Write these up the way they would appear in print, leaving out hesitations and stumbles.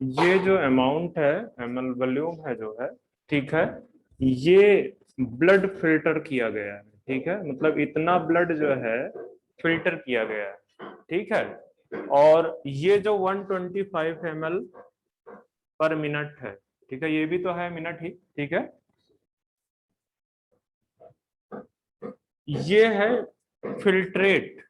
ये जो अमाउंट है, ml वॉल्यूम है जो है, ठीक है, ये ब्लड फिल्टर किया गया है, ठीक है, मतलब इतना ब्लड जो है फिल्टर किया गया है, ठीक है। और ये जो 125 ml पर मिनट है, ठीक है, ये भी तो है मिनट ही, ठीक है, ये है फिल्ट्रेट।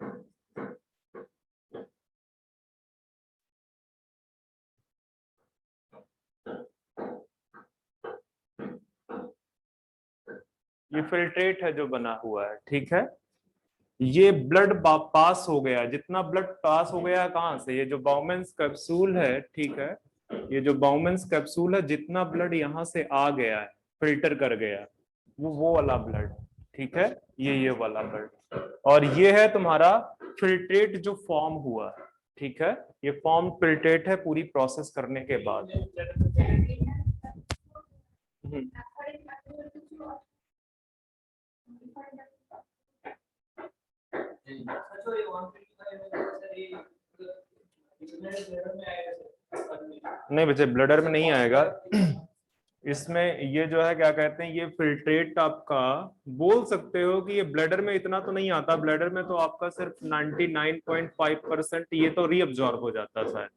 ये फिल्ट्रेट है जो बना हुआ है, ठीक है। ये ब्लड पास हो गया, जितना ब्लड पास हो गया कहाँ से, ये जो बाउमेंस कैप्सूल है, ठीक है, ये जो बाउमेंस कैप्सूल है, जितना ब्लड यहाँ से आ गया है, फिल्टर कर गया, वो वाला ब्लड, ठीक है, ये वाला ब्लड। और ये है तुम्हारा फिल्ट्रेट जो फॉर्म हुआ, ठीक है, ये फॉर्म फिल्ट्रेट है पूरी प्रोसेस करने के बाद। नहीं बच्चे, ब्लडर में नहीं आएगा। इसमें ये जो है क्या कहते हैं, ये फिल्ट्रेट आपका बोल सकते हो कि ये ब्लडर में इतना तो नहीं आता, ब्लडर में तो आपका सिर्फ 99.5% ये तो रीअब्जॉर्ब हो जाता है शायद,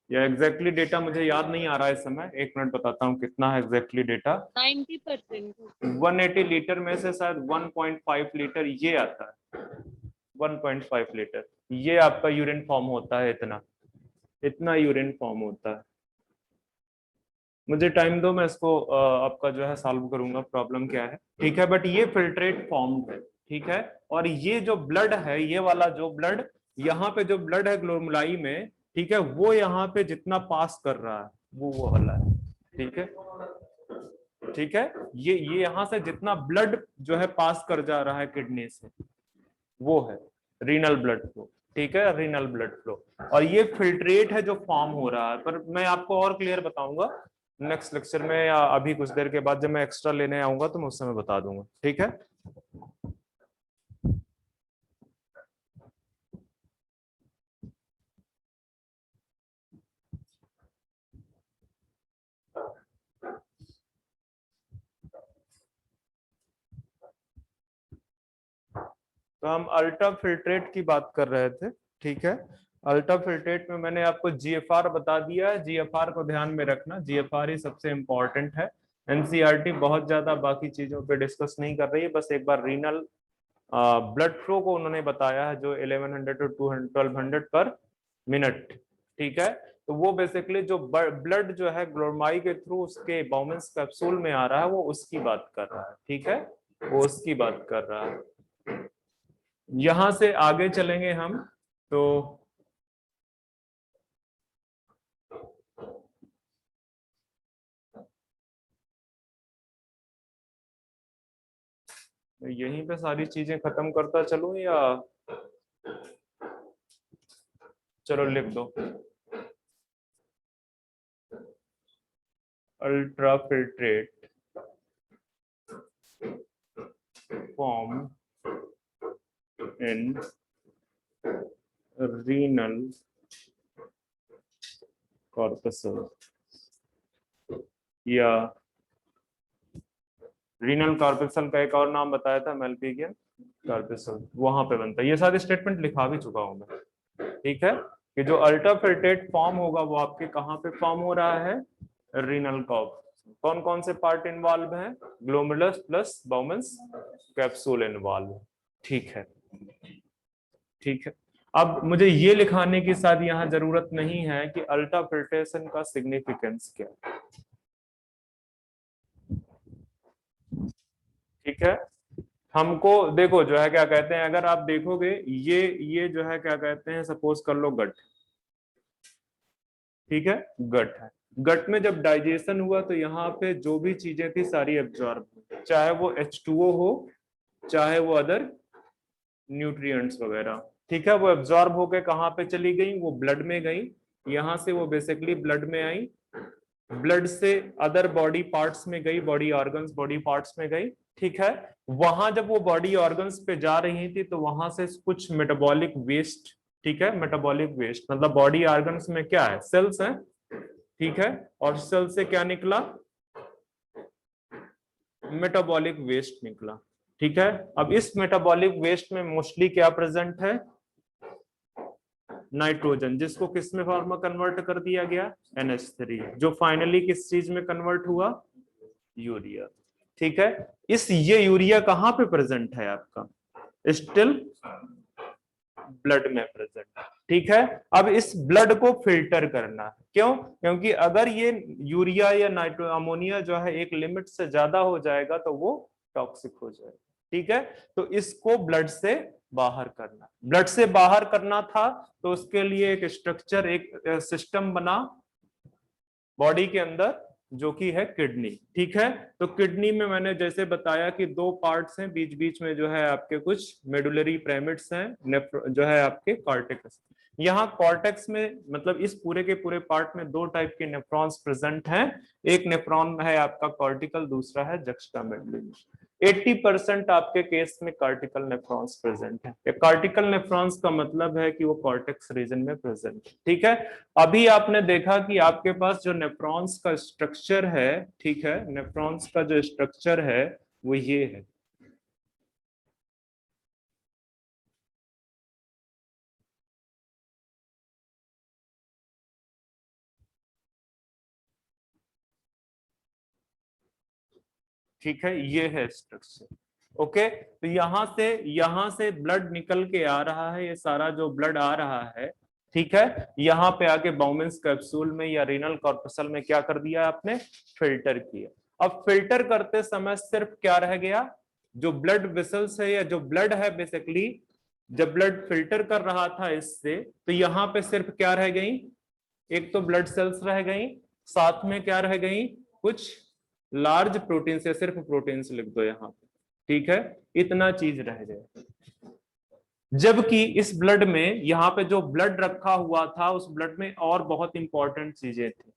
या एग्जैक्टली डेटा मुझे याद नहीं आ रहा है इस समय, एक मिनट बताता हूँ कितना है एग्जैक्टली डेटा। 90%। 180 लीटर में से शायद 1.5 लीटर ये आता है, 1.5 लीटर ये आपका यूरिन फॉर्म होता है, इतना इतना यूरिन फॉर्म होता है। मुझे टाइम दो, मैं इसको आपका जो है सॉल्व करूंगा प्रॉब्लम क्या है, ठीक है, बट ये फिल्ट्रेट फॉर्म है, ठीक है। और ये जो ब्लड है, ये वाला जो ब्लड, यहाँ पे जो ब्लड है ग्लोमेरुलाई में, ठीक है, वो यहाँ पे जितना पास कर रहा है वो वाला है, ठीक है, ठीक है, ये यहाँ से जितना ब्लड जो है पास कर जा रहा है किडनी से, वो है रीनल ब्लड फ्लो, ठीक है, रीनल ब्लड फ्लो। और ये फिल्ट्रेट है जो फॉर्म हो रहा है, पर मैं आपको और क्लियर बताऊंगा नेक्स्ट लेक्चर में, या अभी कुछ देर के बाद जब मैं एक्स्ट्रा लेने आऊंगा तो मैं उस समय बता दूंगा, ठीक है। तो हम अल्ट्रा फिल्ट्रेट की बात कर रहे थे, ठीक है। अल्ट्रा फिल्ट्रेट में मैंने आपको जीएफआर बता दिया है, जीएफआर को ध्यान में रखना, जीएफआर ही सबसे इंपॉर्टेंट है। एनसीईआरटी बहुत ज्यादा बाकी चीजों पे डिस्कस नहीं कर रही है, बस एक बार रीनल ब्लड फ्लो को उन्होंने बताया है जो 1100 टू 1200 पर मिनट, ठीक है। तो वो बेसिकली जो ब्लड जो है ग्लोमेरुलाई के थ्रू उसके बाउमेंस कैप्सूल में आ रहा है, वो उसकी बात कर रहा है, ठीक है, वो उसकी बात कर रहा है। यहां से आगे चलेंगे हम, तो यहीं पे सारी चीजें खत्म करता चलूं, या चलो लिख दो, ultra filtrate form in renal corpuscle, या रीनल कॉर्पसल का एक और नाम बताया था मेल्पिगियन कॉर्पसल, वहां पे बनता है। ये सारे स्टेटमेंट लिखा भी चुका हूं मैं, ठीक है, कि जो अल्ट्रा फिल्ट्रेट फॉर्म होगा वो आपके कहाँ पे फॉर्म हो रहा है, रीनल कॉर्प। कौन कौन से पार्ट इन्वॉल्व हैं, glomerulus plus Bowman's capsule involve, ठीक है, ठीक है। अब मुझे ये लिखाने की शायद यहाँ जरूरत नहीं है कि अल्ट्रा फिल्ट्रेशन का सिग्निफिकेंस क्या है, ठीक है। हमको देखो जो है क्या कहते हैं, अगर आप देखोगे ये जो है क्या कहते हैं, सपोज कर लो गट, ठीक है, गट है, गट में जब डाइजेशन हुआ तो यहाँ पे जो भी चीजें थी सारी एब्जॉर्ब हुई, चाहे वो H2O हो, चाहे वो अदर न्यूट्रिएंट्स वगैरह, ठीक है, वो एब्जॉर्ब होके कहाँ पे चली गई, वो ब्लड में गई, यहाँ से वो बेसिकली ब्लड में आई, ब्लड से अदर बॉडी पार्ट्स में गई, बॉडी ऑर्गन्स बॉडी पार्ट्स में गई, ठीक है। वहां जब वो बॉडी ऑर्गन्स पे जा रही थी तो वहां से कुछ मेटाबॉलिक वेस्ट, ठीक है, मेटाबॉलिक वेस्ट मतलब बॉडी ऑर्गन्स में क्या है, सेल्स हैं, ठीक है, और सेल से क्या निकला, मेटाबॉलिक वेस्ट निकला। ठीक है, अब इस मेटाबॉलिक वेस्ट में मोस्टली क्या प्रेजेंट है, नाइट्रोजन, जिसको किस में फॉर्म में कन्वर्ट कर दिया गया, NH3, जो फाइनली किस चीज में कन्वर्ट हुआ, यूरिया। ठीक है, ये यूरिया कहां पे प्रेजेंट है आपका, स्टिल ब्लड में प्रेजेंट। ठीक है, अब इस ब्लड को फिल्टर करना है, क्यों, क्योंकि अगर ये यूरिया या नाइट्रो अमोनिया जो है एक लिमिट से ज्यादा हो जाएगा तो वो टॉक्सिक हो जाएगा। ठीक है, तो इसको ब्लड से बाहर करना, ब्लड से बाहर करना था, तो उसके लिए एक स्ट्रक्चर, एक सिस्टम बना बॉडी के अंदर, जो कि है किडनी। ठीक है, तो किडनी में मैंने जैसे बताया कि दो पार्ट्स हैं, बीच बीच में जो है आपके कुछ मेडुलरी पिरामिड्स हैं, जो है आपके कॉर्टेक्स। यहाँ कॉर्टेक्स में मतलब इस पूरे के पूरे पार्ट में दो टाइप के नेफ्रॉन्स प्रेजेंट हैं, एक नेफ्रॉन है आपका कॉर्टिकल, दूसरा है जक्स्टामेडुलरी। 80% आपके केस में कार्टिकल नेफ्रॉन्स प्रेजेंट है। कार्टिकल नेफ्रॉन्स का मतलब है कि वो कॉर्टेक्स रीजन में प्रेजेंट है। ठीक है, अभी आपने देखा कि आपके पास जो नेफ्रॉन्स का स्ट्रक्चर है, ठीक है, नेफ्रॉन्स का जो स्ट्रक्चर है वो ये है। ठीक है, ये है स्ट्रक्चर। ओके, तो यहां से ब्लड निकल के आ रहा है, ये सारा जो ब्लड आ रहा है, ठीक है, यहाँ पे आके बाउमेंस कैप्सूल में या रीनल कॉर्पसल में क्या कर दिया आपने, फिल्टर किया। अब फिल्टर करते समय सिर्फ क्या रह गया, जो ब्लड वेसल्स है या जो ब्लड है बेसिकली, जब ब्लड फिल्टर कर रहा था इससे, तो यहाँ पे सिर्फ क्या रह गई, एक तो ब्लड सेल्स रह गई, साथ में क्या रह गई, कुछ लार्ज प्रोटीन्स या सिर्फ प्रोटीन्स लिख दो यहाँ पे। ठीक है, इतना चीज रह जाए। जबकि इस ब्लड में, यहाँ पे जो ब्लड रखा हुआ था, उस ब्लड में और बहुत इंपॉर्टेंट चीजें थी,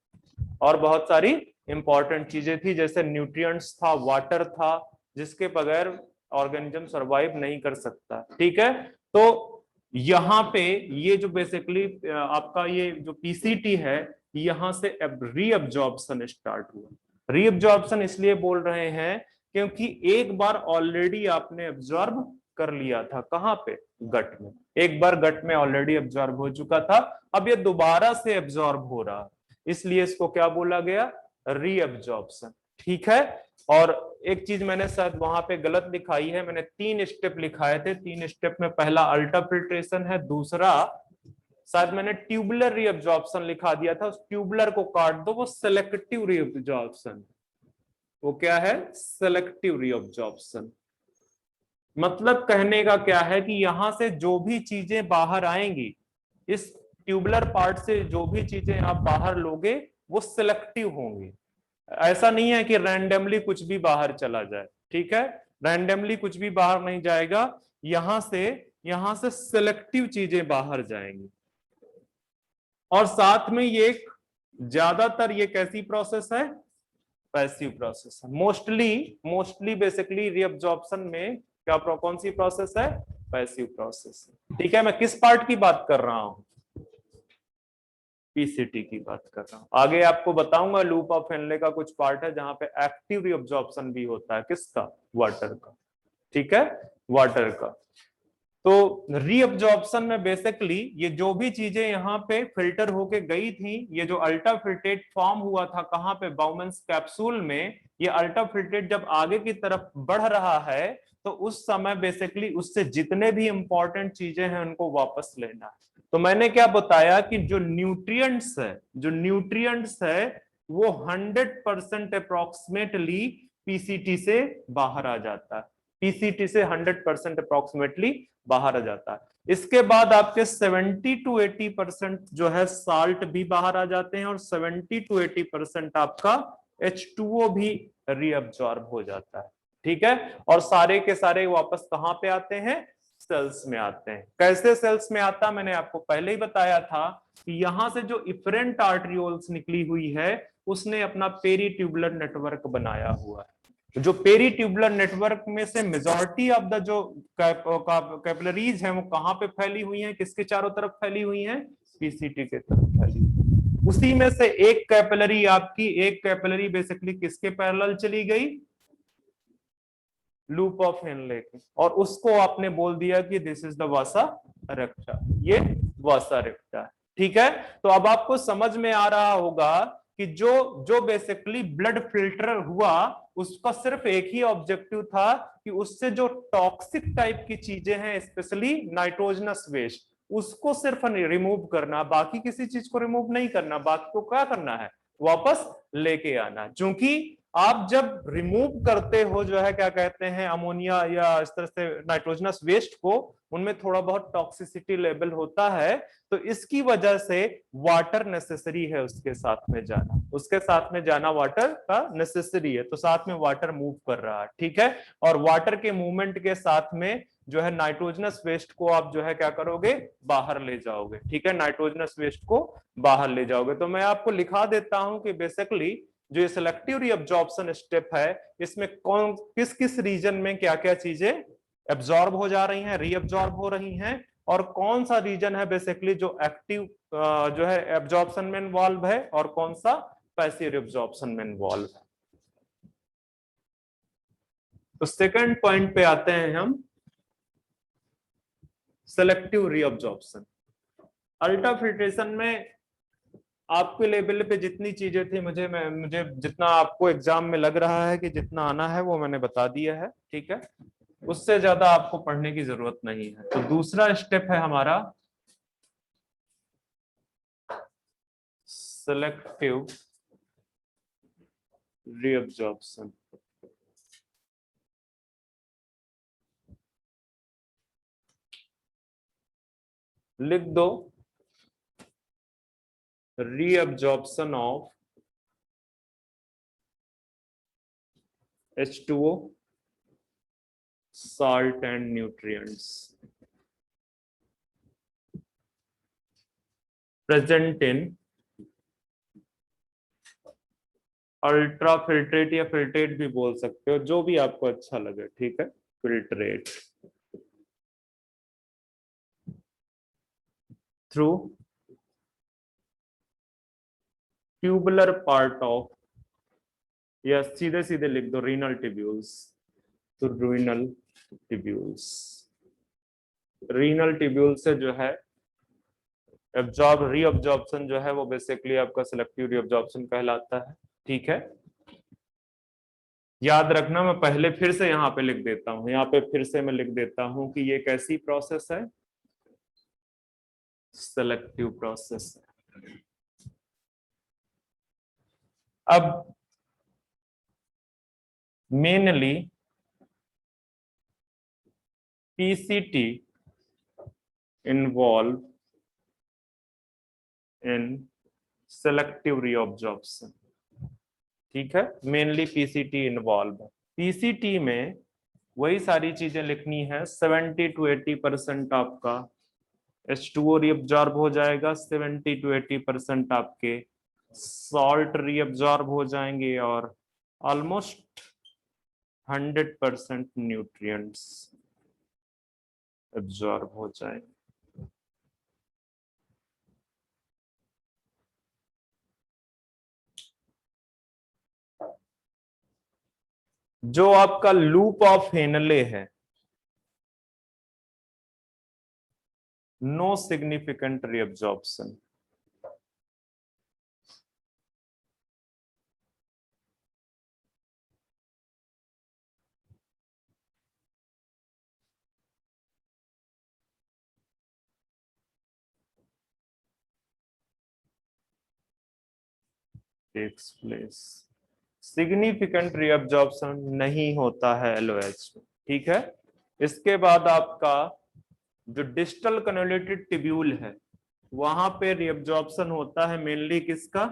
और बहुत सारी इंपॉर्टेंट चीजें थी, जैसे न्यूट्रिएंट्स था, वाटर था, जिसके बगैर ऑर्गेनिज्म सरवाइव नहीं कर सकता। ठीक है, तो यहाँ पे ये जो बेसिकली आपका ये जो पीसीटी है, यहां से रीअब्जॉर्प्शन स्टार्ट हुआ। रीअब्जॉर्प्शन इसलिए बोल रहे हैं क्योंकि एक बार ऑलरेडी आपने एब्जॉर्ब कर लिया था, कहां पे, गट में, एक बार गट में ऑलरेडी एब्जॉर्ब हो चुका था, अब ये दोबारा से एब्जॉर्ब हो रहा है, इसलिए इसको क्या बोला गया, रीअब्जॉर्प्शन। ठीक है, और एक चीज मैंने शायद वहां पे गलत लिखाई है, मैंने 3 स्टेप लिखाए थे, 3 स्टेप में पहला अल्ट्राफिल्ट्रेशन है, दूसरा शायद मैंने ट्यूबुलर रीअब्जॉर्प्शन लिखा दिया था, उस ट्यूबुलर को काट दो, वो सेलेक्टिव रीअब्जॉर्प्शन। वो क्या है, सेलेक्टिव रीअब्जॉर्प्शन। मतलब कहने का क्या है कि यहां से जो भी चीजें बाहर आएंगी, इस ट्यूबुलर पार्ट से जो भी चीजें आप बाहर लोगे वो सिलेक्टिव होंगी। ऐसा नहीं है कि रैंडमली कुछ भी बाहर चला जाए। ठीक है, रैंडमली कुछ भी बाहर नहीं जाएगा, यहां से सिलेक्टिव चीजें बाहर जाएंगी। और साथ में ये ज्यादातर ये कैसी प्रोसेस है, पैसिव प्रोसेस है। मोस्टली बेसिकली रीअब्जॉर्प्शन में क्या कौन सी प्रोसेस है, पैसिव प्रोसेस है। ठीक है, मैं किस पार्ट की बात कर रहा हूं, पीसीटी की बात कर रहा हूं। आगे आपको बताऊंगा लूप ऑफ हेनले का कुछ पार्ट है जहां पे एक्टिव रीअब्जॉर्प्शन भी होता है, किसका, वाटर का। ठीक है, वाटर का। तो रीअब्जॉर्प्शन में बेसिकली ये जो भी चीजें यहाँ पे फिल्टर होके गई थी, ये जो अल्ट्राफिल्ट्रेट फॉर्म हुआ था कहाँ पे, बाउमेंस कैप्सूल में, ये अल्ट्राफिल्ट्रेट जब आगे की तरफ बढ़ रहा है तो उस समय बेसिकली उससे जितने भी इंपॉर्टेंट चीजें हैं उनको वापस लेना है। तो मैंने क्या बताया कि जो न्यूट्रिएंट्स है वो 100% अप्रोक्सीमेटली पीसीटी से बाहर आ जाता है, पीसीटी से 100% अप्रोक्सीमेटली बाहर आ जाता है। इसके बाद आपके 70 to 80% जो है साल्ट भी बाहर आ जाते हैं, और 70 to 80% आपका H2O भी रीअब्जॉर्ब हो जाता है। ठीक है, और सारे के सारे वापस कहां पे आते हैं, सेल्स में आते हैं। कैसे सेल्स में आता, मैंने आपको पहले ही बताया था कि यहां से जो इफरेंट आर्टरियोल्स निकली हुई है उसने अपना पेरीट्यूबुलर नेटवर्क बनाया हुआ है। जो पेरीट्यूबुलर नेटवर्क में से मेजॉरिटी ऑफ द जो कैपिलरीज हैं वो कहां पे फैली हुई हैं, किसके चारों तरफ फैली हुई हैं, पीसीटी के तरफ फैली हुई। उसी में से एक कैपिलरी बेसिकली किसके पैरेलल चली गई, लूप ऑफ हेनले के, और उसको आपने बोल दिया कि दिस इज द वासा रेक्टा, ये वासा रेक्टा है। ठीक है, तो अब आपको समझ में आ रहा होगा कि जो जो बेसिकली ब्लड फिल्टर हुआ उसका सिर्फ एक ही ऑब्जेक्टिव था कि उससे जो टॉक्सिक टाइप की चीजें हैं, स्पेशली नाइट्रोजनस वेस्ट, उसको सिर्फ रिमूव करना, बाकी किसी चीज को रिमूव नहीं करना, बाकी को क्या करना है, वापस लेके आना। क्योंकि आप जब रिमूव करते हो जो है क्या कहते हैं अमोनिया या इस तरह से नाइट्रोजनस वेस्ट को, उनमें थोड़ा बहुत टॉक्सिसिटी लेवल होता है, तो इसकी वजह से वाटर नेसेसरी है उसके साथ में जाना, उसके साथ में जाना वाटर का नेसेसरी है, तो साथ में वाटर मूव कर रहा है। ठीक है, और वाटर के मूवमेंट के साथ में जो है नाइट्रोजनस वेस्ट को आप जो है क्या करोगे, बाहर ले जाओगे। ठीक है, नाइट्रोजनस वेस्ट को बाहर ले जाओगे। तो मैं आपको लिखा देता हूं कि बेसिकली जो ये सिलेक्टिव रीअब्जॉर्प्शन स्टेप है, इसमें कौन किस किस रीजन में क्या क्या चीजें एब्जॉर्ब हो जा रही हैं, रीअब्जॉर्ब हो रही हैं, और कौन सा रीजन है बेसिकली जो एक्टिव जो है एब्जॉर्प्शन में इन्वॉल्व है, और कौन सा पैसिव एब्जॉर्प्शन में इन्वॉल्व है। तो सेकंड पॉइंट पे आते हैं हम, सेलेक्टिव रीअब्जॉर्प्शन। अल्ट्राफिल्ट्रेशन में आपके लेवल पे जितनी चीजें थी, मुझे जितना आपको एग्जाम में लग रहा है कि जितना आना है वो मैंने बता दिया है। ठीक है, उससे ज्यादा आपको पढ़ने की जरूरत नहीं है। तो दूसरा स्टेप है हमारा सेलेक्टिव रीअब्जॉर्प्शन। लिख दो, reabsorption of H2O, salt and nutrients present in ultra filtrate, या फिल्ट्रेट भी बोल सकते हो, जो भी आपको अच्छा लगे। ठीक है, filtrate through tubular part of, या सीधे सीधे लिख दो रीनल टिब्यूल्स, तो रीनल टिब्यूल्स, रीनल टिब्यूल से जो है एब्जॉर्ब रीअब्जॉर्प्शन जो है वो बेसिकली आपका सिलेक्टिव रीअब्जॉर्प्शन कहलाता है। ठीक है, याद रखना, मैं पहले फिर से यहाँ पे लिख देता हूँ, यहाँ पे फिर से मैं लिख देता हूँ कि ये कैसी प्रोसेस है, सेलेक्टिव प्रोसेस। अब mainly PCT involve in selective reabsorption. ठीक है, मेनली पीसीटी इन्वॉल्व है। पीसीटी में वही सारी चीजें लिखनी है, 70 to 80% आपका H2O रीअब्जॉर्ब हो जाएगा, 70 to 80% आपके सॉल्ट रीअब्जॉर्ब हो जाएंगे, और ऑलमोस्ट 100% न्यूट्रिएंट्स एब्जॉर्ब हो जाएंगे। जो आपका लूप ऑफ हेनले है, no significant reabsorption. Takes place, significant reabsorption नहीं होता है एलओएच में। ठीक है, इसके बाद आपका जो डिस्टल कन्वोल्यूटेड टिब्यूल है, वहां पे रीअब्जॉर्प्शन होता है मेनली किसका,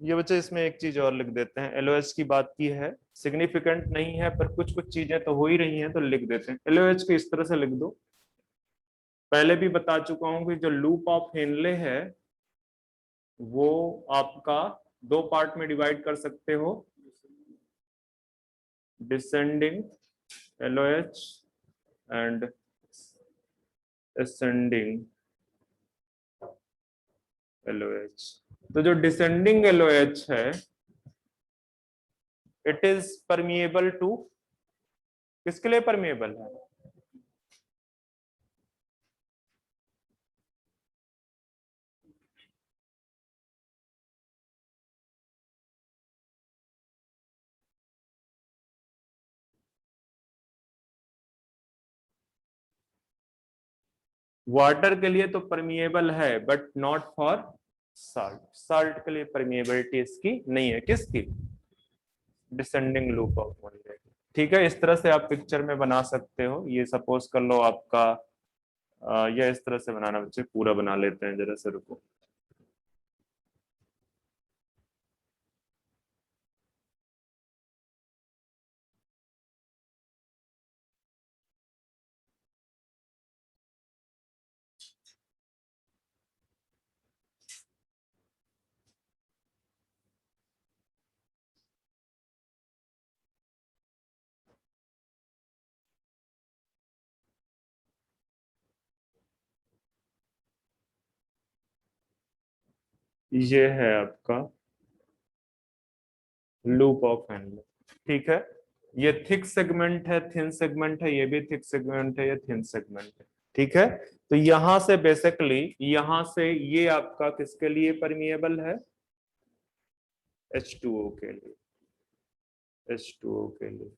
ये बच्चे इसमें एक चीज और लिख देते हैं, एलओएच की बात की है, सिग्निफिकेंट नहीं है पर कुछ कुछ चीजें तो हो ही रही हैं, तो लिख देते हैं एलओएच को इस तरह से लिख दो। पहले भी बता चुका हूं कि जो लूप ऑफ हेनले है वो आपका दो पार्ट में डिवाइड कर सकते हो, descending LOH and ascending LOH। तो जो डिसेंडिंग LOH है, इट इज परमिएबल टू, किसके लिए परमिएबल है? वाटर के लिए तो परमिएबल है, but not for salt. Salt के लिए परमिएबिलिटी इसकी नहीं है, किसकी? Descending loop of one day. ठीक है, इस तरह से आप पिक्चर में बना सकते हो। ये सपोज कर लो आपका या इस तरह से बनाना, बच्चे पूरा बना लेते हैं, जरा से रुको। ये है आपका लूप ऑफ हेनले। ठीक है, ये थिक सेगमेंट है, थिन सेगमेंट है, ये भी थिक सेगमेंट है, ये थिन सेगमेंट है। ठीक है, तो यहां से बेसिकली, यहां से ये आपका किसके लिए परमिएबल है? H2O के लिए। H2O के लिए।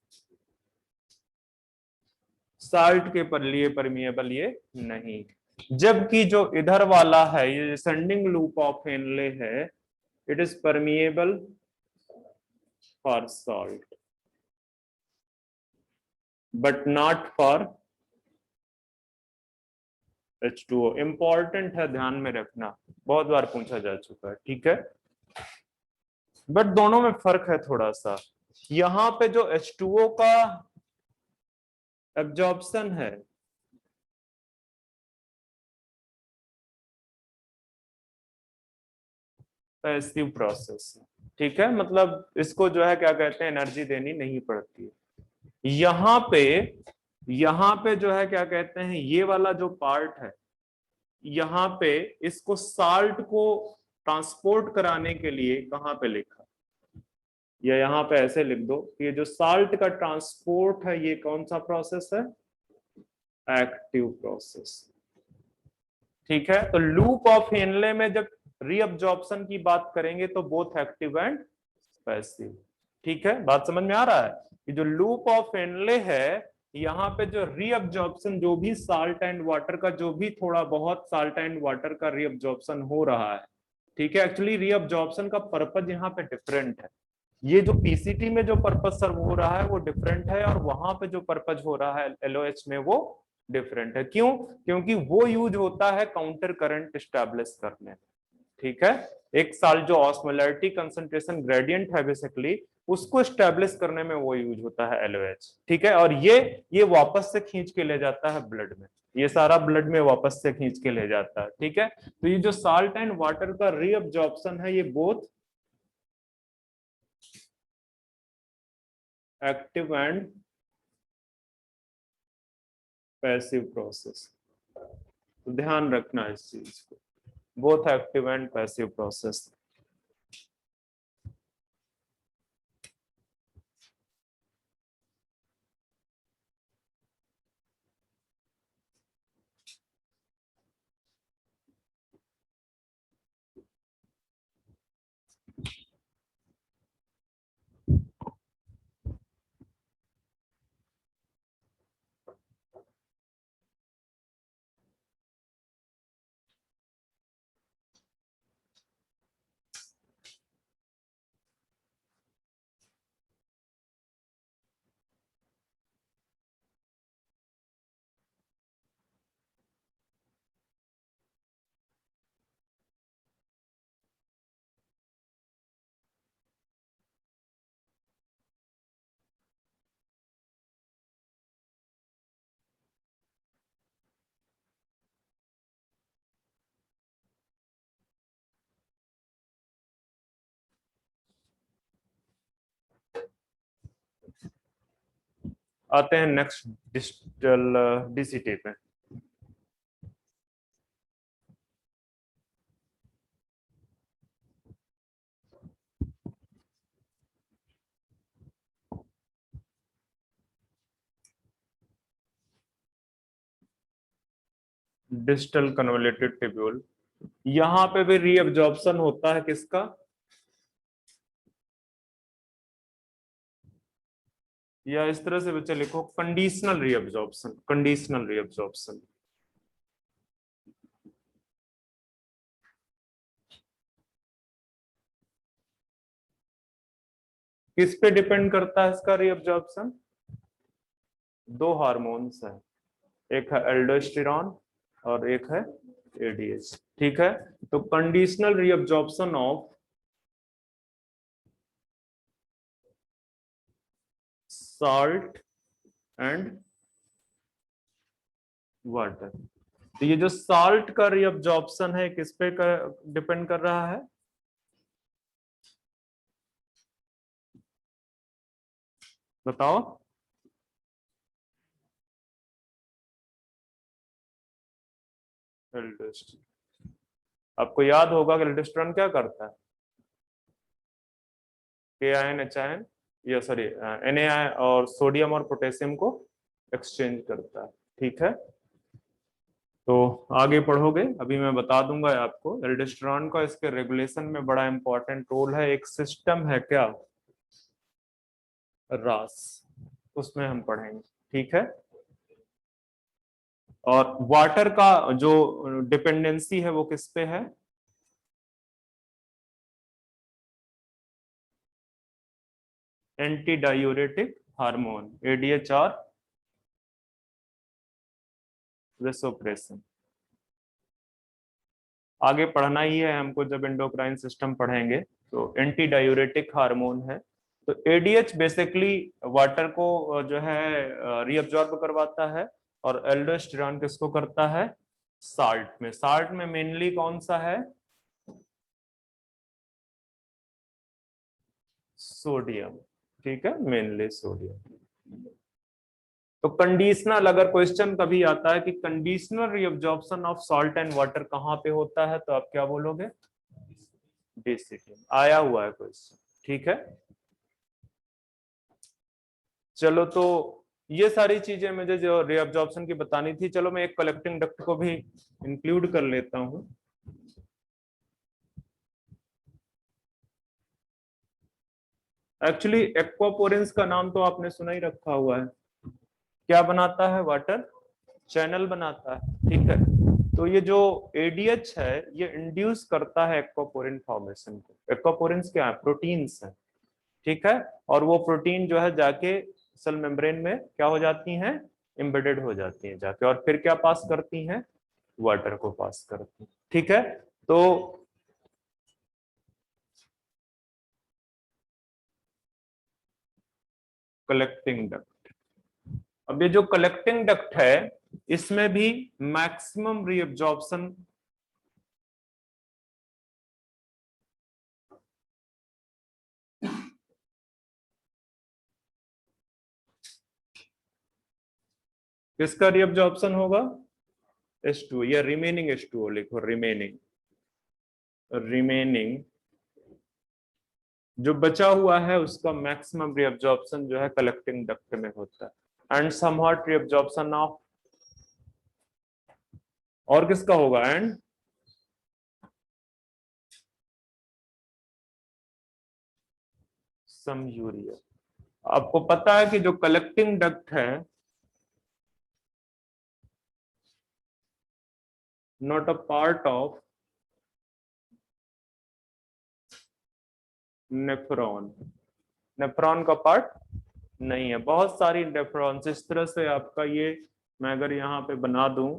साल्ट के पर लिए परमिएबल ये नहीं। जबकि जो इधर वाला है, ये डिसेंडिंग लूप ऑफ हेनले है, it is permeable for salt but not for H2O। Important है, ध्यान में रखना, बहुत बार पूछा जा चुका है। ठीक है, बट दोनों में फर्क है थोड़ा सा। यहां पे जो H2O का एब्जॉर्प्शन है, पैसिव प्रोसेस। ठीक है, मतलब इसको जो है क्या कहते हैं, एनर्जी देनी नहीं पड़ती है। यहाँ पे जो है क्या कहते हैं, ये वाला जो पार्ट है, यहाँ पे इसको साल्ट को ट्रांसपोर्ट कराने के लिए कहाँ पे लिखा, या यहाँ पे ऐसे लिख दो कि ये जो साल्ट का ट्रांसपोर्ट है, ये कौन सा प्रोसेस है? Active process. ठीक है, तो लूप ऑफ हेनले में जब रीअब्जॉर्प्शन की बात करेंगे तो बोथ एक्टिव एंड पैसिव। ठीक है, बात समझ में आ रहा है कि जो लूप ऑफ हेनले है, यहाँ पे जो रीअब्जॉर्प्शन, जो भी साल्ट एंड वाटर का, जो भी थोड़ा बहुत साल्ट एंड वाटर का रीअब्जॉर्प्शन हो रहा है, ठीक है, एक्चुअली रीअब्जॉर्प्शन का पर्पज यहाँ पे डिफरेंट है। ये जो पीसीटी में जो पर्पज सर्व हो रहा है वो डिफरेंट है, और वहां पे जो पर्पज हो रहा है एलओएच में वो डिफरेंट है। क्यों? क्योंकि वो यूज होता है काउंटर करंट स्टैब्लिश करने में। ठीक है, एक साल जो ऑस्मोलैरिटी कंसंट्रेशन ग्रेडियंट है बेसिकली, उसको स्टैब्लिश करने में वो यूज होता है एलओएच। ठीक है, और ये वापस से खींच के ले जाता है ब्लड में, ये सारा ब्लड में वापस से खींच के ले जाता है। ठीक है, तो ये जो साल्ट एंड वाटर का रीअब्जॉर्प्शन है, ये both active and passive process. तो ध्यान रखना इस चीज को, both active and passive process. आते हैं नेक्स्ट डिजिटल डीसीटी पे। Distal convoluted tubule. यहां पे भी रीअब्जॉर्प्शन होता है किसका? या इस तरह से बच्चे लिखो, कंडीशनल रीअब्जॉर्प्शन, कंडीशनल रीअब्जॉर्प्शन। किस पे डिपेंड करता है इसका रीअब्जॉर्प्शन? दो हार्मोन्स हैं, एक है एल्डोस्टेरॉन और एक है एडीएच। ठीक है, तो conditional reabsorption of salt and water. तो ये जो सॉल्ट का रीअब्जॉर्प्शन है किस पे डिपेंड कर रहा है? बताओ। एल्डोस्टेरॉन। आपको याद होगा कि एल्डोस्टेरॉन क्या करता है? के आयन एच आयन, या सॉरी Na और सोडियम और पोटेशियम को एक्सचेंज करता है। ठीक है, तो आगे पढ़ोगे, अभी मैं बता दूंगा आपको। एल्डोस्टेरॉन का इसके रेगुलेशन में बड़ा इंपॉर्टेंट रोल है। एक सिस्टम है क्या, रास, उसमें हम पढ़ेंगे। ठीक है, और वाटर का जो डिपेंडेंसी है वो किस पे है? Anti diuretic hormone ADHR vasopressin. आगे पढ़ना ही है हमको, जब एंडोक्राइन सिस्टम पढ़ेंगे तो एंटी डायूरेटिक हार्मोन है। तो एडीएच बेसिकली वाटर को जो है रीअब्जॉर्ब करवाता है, और एल्डोस्टेरॉन किसको करता है? साल्ट में। साल्ट में मेनली कौन सा है? सोडियम। ठीक है, मेनली सोडियम। तो कंडीशनल, अगर क्वेश्चन कभी आता है कि conditional reabsorption of salt and water कहाँ पे होता है, तो आप क्या बोलोगे? डीसीटी आया हुआ है क्वेश्चन। ठीक है, चलो तो ये सारी चीजें मुझे जो रीअब्जॉर्प्शन की बतानी थी। चलो मैं एक कलेक्टिंग डक्ट को भी इंक्लूड कर लेता हूं। एक्चुअली एक्वापोरिंस का नाम तो आपने सुना ही रखा हुआ है। क्या बनाता है? वाटर चैनल बनाता है। ठीक है, तो ये जो एडीएच है ये इंड्यूस करता है एक्वापोरिन फॉर्मेशन को। एक्वापोरिन्स क्या है? प्रोटीन्स है। ठीक है, और वो प्रोटीन जो है जाके सेल मेम्ब्रेन में क्या हो जाती हैं? एम्बेडेड हो जाती हैं जाके, और फिर क्या पास करती हैं? वाटर को पास करती हैं। ठीक है, तो कलेक्टिंग डक्ट। अब ये जो कलेक्टिंग डक्ट है इसमें भी मैक्सिमम रीअब्जॉर्प्शन किसका रीअब्जॉर्प्शन होगा? H2, या रिमेनिंग H2O लिखो, रिमेनिंग। रिमेनिंग जो बचा हुआ है उसका मैक्सिमम रीअब्जॉर्प्शन जो है कलेक्टिंग डक्ट में होता है। एंड समहाट रीअब्जॉर्प्शन ऑफ, और किसका होगा? And some urea. आपको पता है कि जो कलेक्टिंग डक्ट है not a part of nephron. Nephron का पार्ट नहीं है। बहुत सारी नेफ्रॉन्स इस तरह से आपका ये, मैं अगर यहाँ पे बना दूं,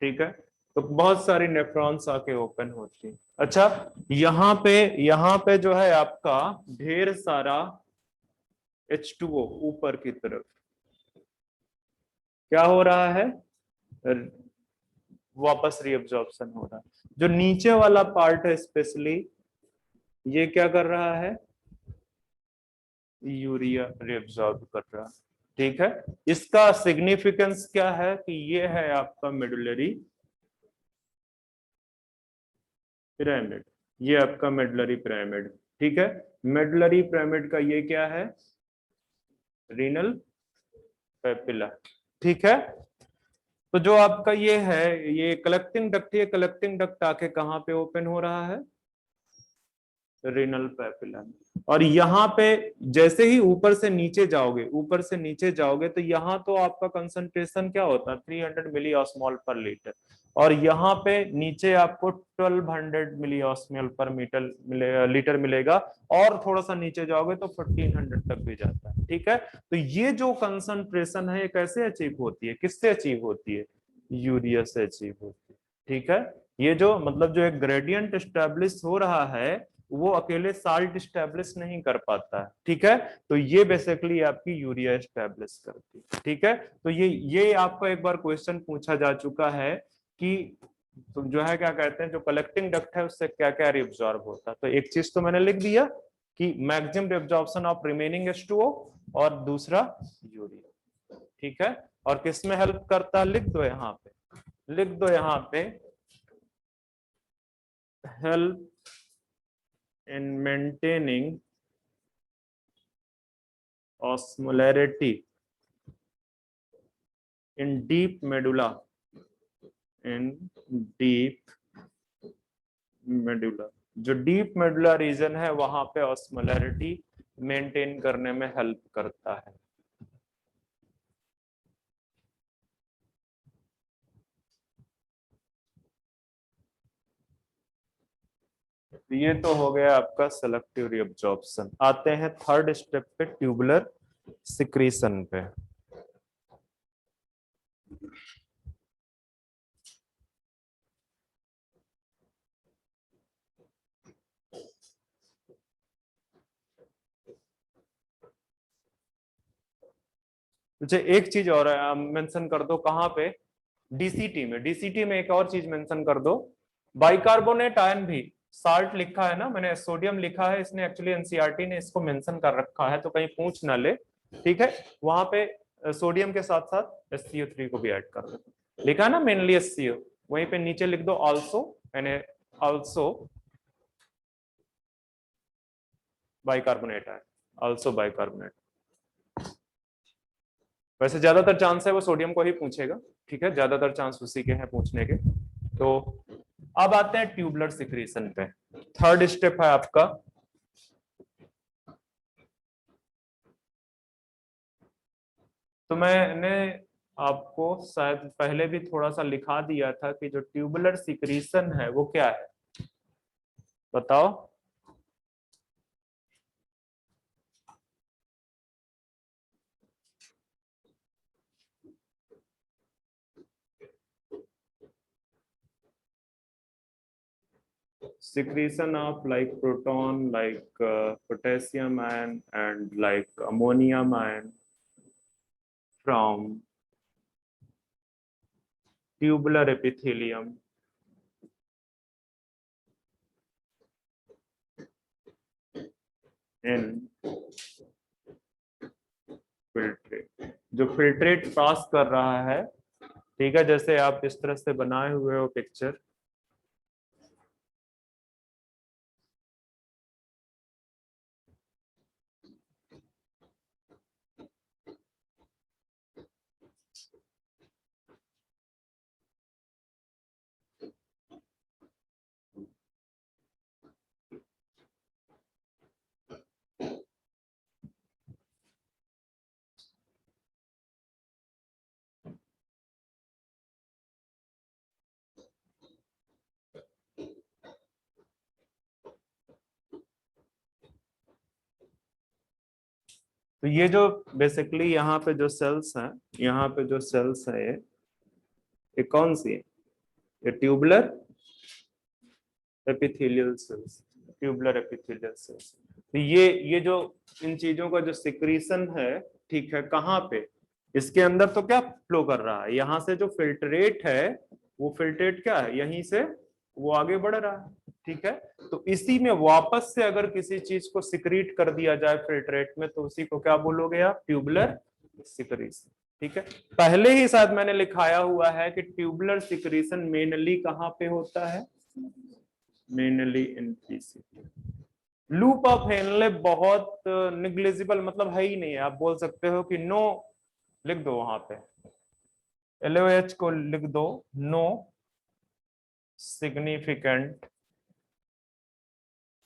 ठीक है, तो बहुत सारी नेफ्रॉन्स आके ओपन होती हैं। अच्छा, यहाँ पे जो है आपका ढेर सारा H2O ऊपर की तरफ क्या हो रहा है? वापस रीअब्जॉर्प्शन हो रहा है। जो नीचे वाला पार्ट है स्पेशली, ये क्या कर रहा है? यूरिया रीअब्सॉर्ब कर रहा है। ठीक है, इसका सिग्निफिकेंस क्या है कि ये है आपका मेडुलरी पिरामिड। ये आपका मेडुलरी पिरामिड। ठीक है, मेडुलरी पिरामिड का ये क्या है? Renal papilla. ठीक है, तो जो आपका ये है, ये कलेक्टिंग डक्ट, ये कलेक्टिंग डक्ट आके कहाँ पे ओपन हो रहा है? Renal papilla. और यहाँ पे जैसे ही ऊपर से नीचे जाओगे, ऊपर से नीचे जाओगे, तो यहाँ तो आपका कंसंट्रेशन क्या होता है? 300 मिली ऑस्मोल पर लीटर। और यहाँ पे नीचे आपको 1200 मिली ऑस्मोल पर लीटर मिलेगा। और थोड़ा सा नीचे जाओगे तो 1400 तक भी जाता है। ठीक है, तो ये जो कंसंट्रेशन है ये कैसे अचीव होती है, किससे अचीव होती है? यूरिया से अचीव होती है। ठीक है, ये जो मतलब जो एक ग्रेडियंट एस्टेब्लिश हो रहा है वो अकेले साल्ट स्टैब्लिश नहीं कर पाता है। ठीक है, तो ये बेसिकली आपकी यूरिया स्टैब्लिश करती है। ठीक है, तो ये आपको एक बार क्वेश्चन पूछा जा चुका है कि तो जो है क्या कहते हैं, जो कलेक्टिंग डक्ट है उससे क्या क्या रिअब्सॉर्ब होता है। तो एक चीज तो मैंने लिख दिया कि मैक्सिमम रिअब्सॉर्प्शन ऑफ रिमेनिंग H2O, और दूसरा यूरिया। ठीक है, और किस में हेल्प करता है? लिख दो यहाँ पे, लिख दो यहाँ पे, help in maintaining osmolarity in deep medulla, in deep medulla। जो डीप मेडुला रीजन है वहां पे ऑस्मोलैरिटी मेंटेन करने में हेल्प करता है। ये तो हो गया आपका सेलेक्टिव रिअब्जॉर्प्शन। आते हैं थर्ड स्टेप पे, ट्यूबुलर सिक्रीशन पे। मुझे एक चीज और मेंशन कर दो, कहाँ पे? डीसीटी में। डीसीटी में एक और चीज मेंशन कर दो, बाइकार्बोनेट आयन भी साल्ट लिखा है ना, मैंने सोडियम लिखा है, इसने एक्चुअली एनसीईआरटी ने इसको मेंशन कर रखा है, तो कहीं पूछ ना ले। ठीक है, वहां पे सोडियम के साथ साथ SCO3 को भी ऐड कर दो। लिखा है ना मेनली SCO, वहीं पे नीचे लिख दो आल्सो, यानी also bicarbonate ion, also bicarbonate. वैसे ज्यादातर चांस है वो सोडियम को ही पूछेगा। ठीक है, ज्यादातर चांस उसी के हैं पूछने के। तो अब आते हैं ट्यूबुलर सिक्रीशन पे। थर्ड स्टेप है आपका तो मैंने आपको शायद पहले भी थोड़ा सा लिखा दिया था कि जो ट्यूबुलर सिक्रीशन है वो क्या है, बताओ? secretion of like proton, like potassium ion and like ammonium ion from tubular epithelium in filtrate। जो फिल्ट्रेट पास कर रहा है, ठीक है, जैसे आप इस तरह से बनाए हुए हो पिक्चर, तो ये जो बेसिकली यहाँ पे जो सेल्स हैं, यहाँ पे जो सेल्स है ये कौन सी है? ये tubular epithelial cells, tubular epithelial cells. तो ये जो इन चीजों का जो सिक्रीशन है, ठीक है, कहाँ पे? इसके अंदर तो क्या फ्लो कर रहा है, यहाँ से जो फिल्ट्रेट है वो फिल्ट्रेट क्या है, यहीं से वो आगे बढ़ रहा है। ठीक है, तो इसी में वापस से अगर किसी चीज को सिक्रीट कर दिया जाए फिल्ट्रेट में, तो उसी को क्या बोलोगे आप? Tubular secretion. ठीक है, पहले ही शायद मैंने लिखाया हुआ है कि ट्यूबुलर सिक्रीशन मेनली कहाँ पे होता है? Mainly in PCT. Loop of Henley बहुत निग्लिजिबल, मतलब है ही नहीं है। आप बोल सकते हो कि नो, लिख दो वहां पे, LOH को लिख दो, no significant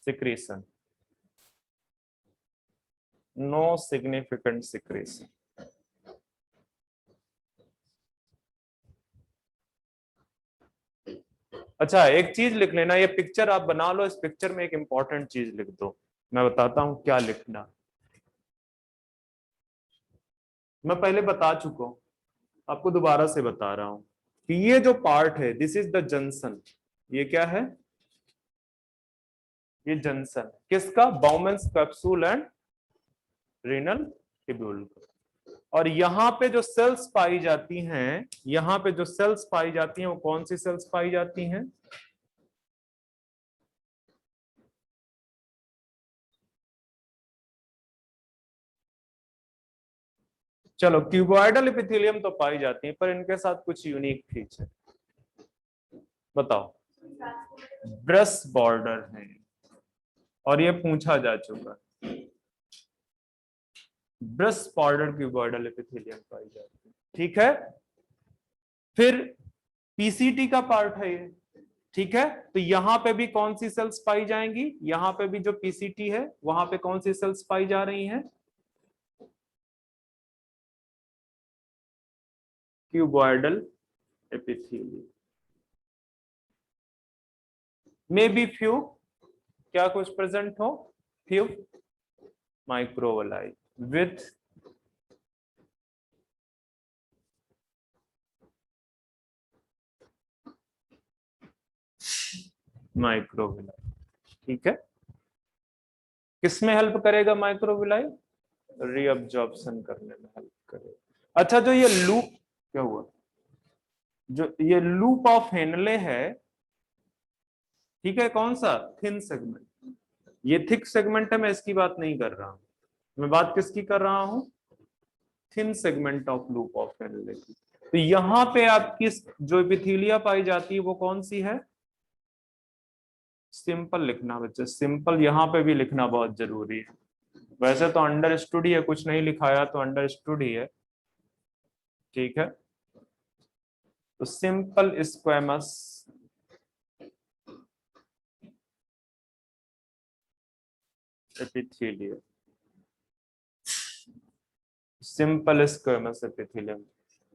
secretion, no significant secretion. अच्छा, एक चीज लिख लेना, ये पिक्चर आप बना लो, इस पिक्चर में एक इंपॉर्टेंट चीज लिख दो, मैं बताता हूं क्या लिखना। मैं पहले बता चुका हूं, आपको दोबारा से बता रहा हूं कि ये जो पार्ट है, दिस इज द जंक्शन। ये क्या है? ये जंक्शन किसका? Bowman's capsule and renal tubule. और यहाँ पे जो सेल्स पाई जाती हैं, यहाँ पे जो सेल्स पाई जाती हैं वो कौन सी सेल्स पाई जाती हैं? चलो, क्यूबॉइडल एपिथेलियम तो पाई जाती है, पर इनके साथ कुछ यूनिक फीचर बताओ। ब्रश बॉर्डर है, और ये पूछा जा चुका है। ब्रश बॉर्डर क्यूबॉइडल एपिथेलियम पाई जाती है, ठीक है। फिर पीसीटी का पार्ट है ये, ठीक है। तो यहां पे भी कौन सी सेल्स पाई जाएंगी? यहां पे भी जो पीसीटी है वहां पे कौन सी सेल्स पाई जा रही हैं? Cuboidal epithelium. May be few, क्या कुछ प्रेजेंट हो, फ्यू माइक्रोवलाई विथ माइक्रोविलाई, ठीक है। किसमें हेल्प करेगा माइक्रोविलाई? रीअब्जॉर्प्शन करने में हेल्प करेगा। अच्छा, जो ये लूप, क्या हुआ? जो ये लूप ऑफ हेनले है, ठीक है, कौन सा? Thin segment. ये थिक सेगमेंट है, मैं इसकी बात नहीं कर रहा हूं। मैं बात किसकी कर रहा हूं? Thin segment of loop of Henley की। तो यहां पे आपकी जो एपिथेलिया पाई जाती है वो कौन सी है? सिंपल लिखना बच्चे, सिंपल यहां पे भी लिखना बहुत जरूरी है। वैसे तो अंडरस्टूड ही है, कुछ नहीं लिखाया तो अंडरस्टूड ही है, ठीक है। तो simple squamous epithelium, simple squamous epithelium.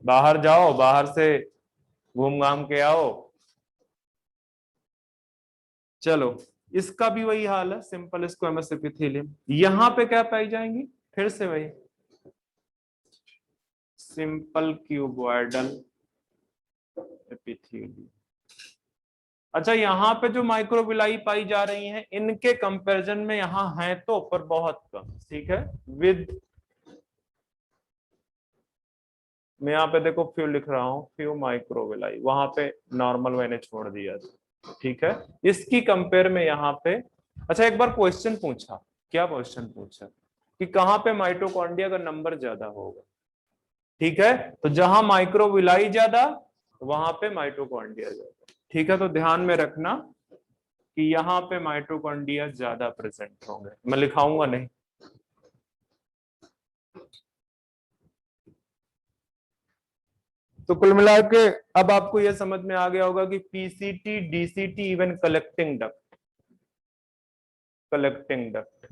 बाहर जाओ, बाहर से घूम घाम के आओ। चलो, इसका भी वही हाल है, सिंपल स्क्वेमस एपिथेलियम। यहां पे क्या पाई जाएंगी? फिर से वही सिंपल क्यूबॉइडल एपिथेलियम। अच्छा, यहाँ पे जो माइक्रोविलाई पाई जा रही हैं, इनके कंपैरिजन में यहाँ है तो, पर बहुत कम, ठीक है। विद, मैं यहाँ पे देखो फ्यू लिख रहा हूँ, फ्यू माइक्रोविलाई, वहां पे नॉर्मल मैंने छोड़ दिया था, ठीक है। इसकी कंपेयर में यहाँ पे, अच्छा एक बार क्वेश्चन पूछा, क्या क्वेश्चन पूछा कि कहाँ पे माइटोकॉन्ड्रिया का नंबर ज्यादा होगा, ठीक है। तो जहां माइक्रोविलाई ज्यादा, वहां पे माइटोकॉन्ड्रिया ज्यादा, ठीक है। तो ध्यान में रखना कि यहाँ पे माइटोकॉन्ड्रिया ज्यादा प्रेजेंट होंगे, मैं लिखाऊंगा नहीं। तो कुल मिला के अब आपको यह समझ में आ गया होगा कि PCT, DCT, even collecting duct, collecting duct,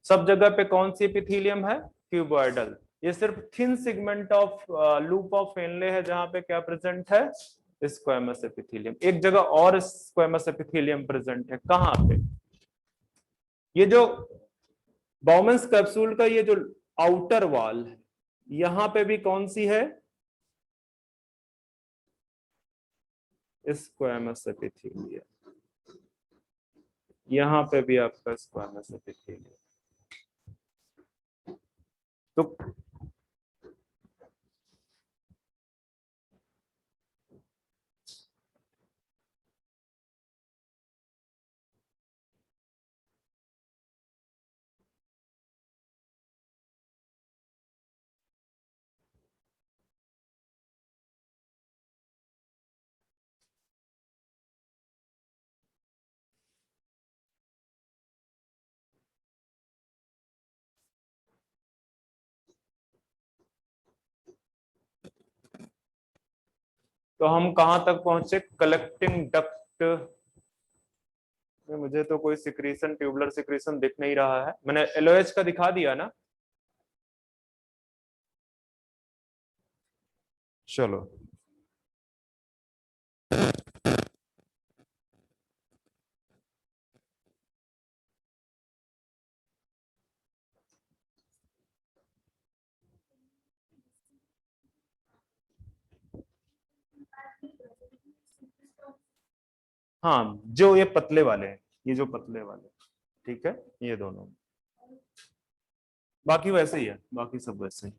सब जगह पे कौन सी एपिथेलियम है? क्यूबॉइडल। ये सिर्फ thin segment of loop of Henle है जहां पे क्या प्रेजेंट है? Squamous epithelium. एक जगह और स्क्वेमस एपिथेलियम प्रेजेंट है, कहां पे? ये जो बाउमेंस कैप्सूल का ये जो आउटर वॉल है, यहां पे भी कौन सी है? Squamous epithelium. यहां पे भी आपका स्क्वेमस एपिथेलियम। तो तो हम कहाँ तक पहुंचे, कलेक्टिंग डक्ट में मुझे तो कोई सिक्रीशन, ट्यूबुलर सिक्रीशन दिख नहीं रहा है। मैंने एलओएच का दिखा दिया ना। चलो, हाँ जो ये पतले वाले हैं, ये जो पतले वाले, ठीक है, ये दोनों, बाकी वैसे ही है, बाकी सब वैसे ही।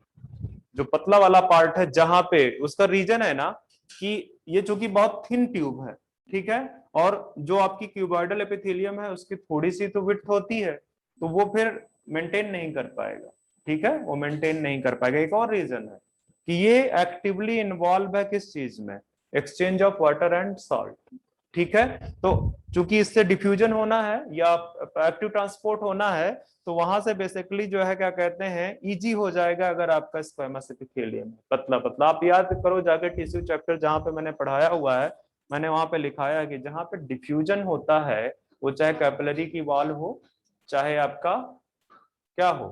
जो पतला वाला पार्ट है जहां पे उसका रीजन है ना कि ये चूंकि बहुत थिन ट्यूब है, ठीक है, और जो आपकी क्यूबॉइडल एपिथेलियम है उसकी थोड़ी सी तो विड्थ होती है, तो वो फिर मेंटेन नहीं कर पाएगा, ठीक है, वो मेंटेन नहीं कर पाएगा। एक और रीजन है कि ये एक्टिवली इन्वॉल्व है किस चीज में, exchange of water and salt, ठीक है। तो चूंकि इससे डिफ्यूजन होना है या एक्टिव ट्रांसपोर्ट होना है, तो वहां से बेसिकली जो है क्या कहते हैं, इजी हो जाएगा अगर आपका स्क्वेमस एपिथेलियम पतला पतला। आप याद करो जाके टिश्यू चैप्टर जहां पे मैंने पढ़ाया हुआ है, मैंने वहां पे लिखाया है कि जहां पे डिफ्यूजन होता है, वो चाहे कैपिलरी की वॉल हो, चाहे आपका क्या हो,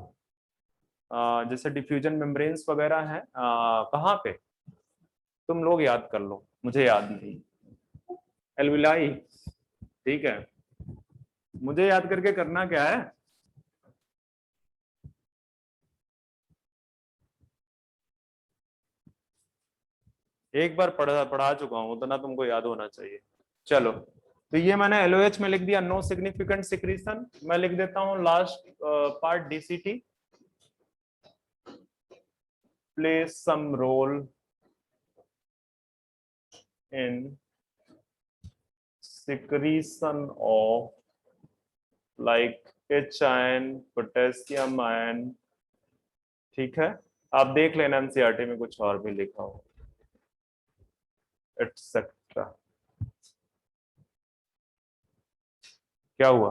जैसे डिफ्यूजन मेम्ब्रेन्स वगैरह हैं, कहाँ पे, तुम लोग याद कर लो, मुझे याद नहीं। एल्विलाई, ठीक है, मुझे याद करके करना क्या है। एक बार पढ़ा पढ़ा चुका हूं, उतना तुमको याद होना चाहिए। चलो, तो ये मैंने एलओएच में लिख दिया, नो सिग्निफिकेंट सिक्रीशन। मैं लिख देता हूं last part, DCT plays some role in secretion of like H ion, potassium ion, ठीक है। आप देख लेना एनसीईआरटी में कुछ और भी लिखा हो, एटसेट्रा। क्या हुआ,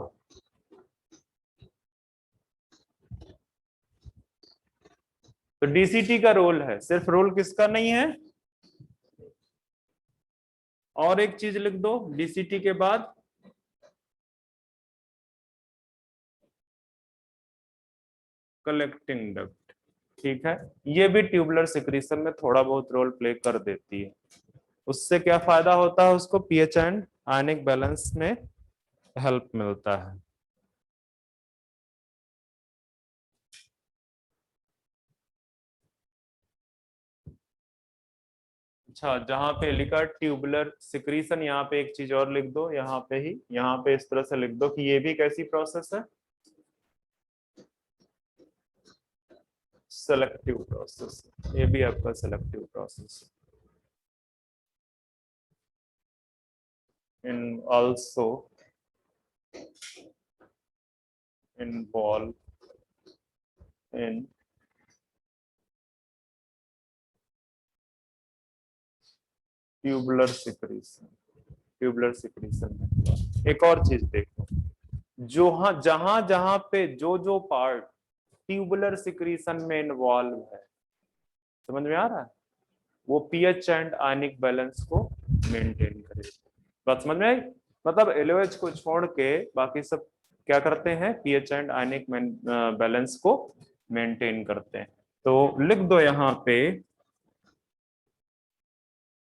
तो डीसीटी का रोल है, सिर्फ रोल किसका नहीं है, और एक चीज लिख दो डीसीटी के बाद, कलेक्टिंग डक्ट, ठीक है। ये भी ट्यूबुलर सिक्रीशन में थोड़ा बहुत रोल प्ले कर देती है। उससे क्या फायदा होता है, उसको पीएच एंड आयनिक बैलेंस में हेल्प मिलता है। अच्छा, जहां पे लिखा ट्यूबुलर सिक्रीशन, यहाँ पे एक चीज और लिख दो, यहाँ पे ही, यहाँ पे इस तरह से लिख दो कि ये भी कैसी प्रोसेस है, सेलेक्टिव प्रोसेस। ये भी आपका selective process, in also involve in tubular secretion, tubular secretion में एक और चीज देखो, जो हाँ जहां जहां पे जो जो पार्ट ट्यूबुलर सिक्रीशन में इन्वॉल्व है, समझ में आ रहा है, वो पीएच एंड आयनिक बैलेंस को मेंटेन करेगा। बात समझ में आई, मतलब एलओएच को छोड़ के बाकी सब क्या करते हैं, पीएच एंड आयनिक बैलेंस को मेंटेन करते हैं। तो लिख दो यहाँ पे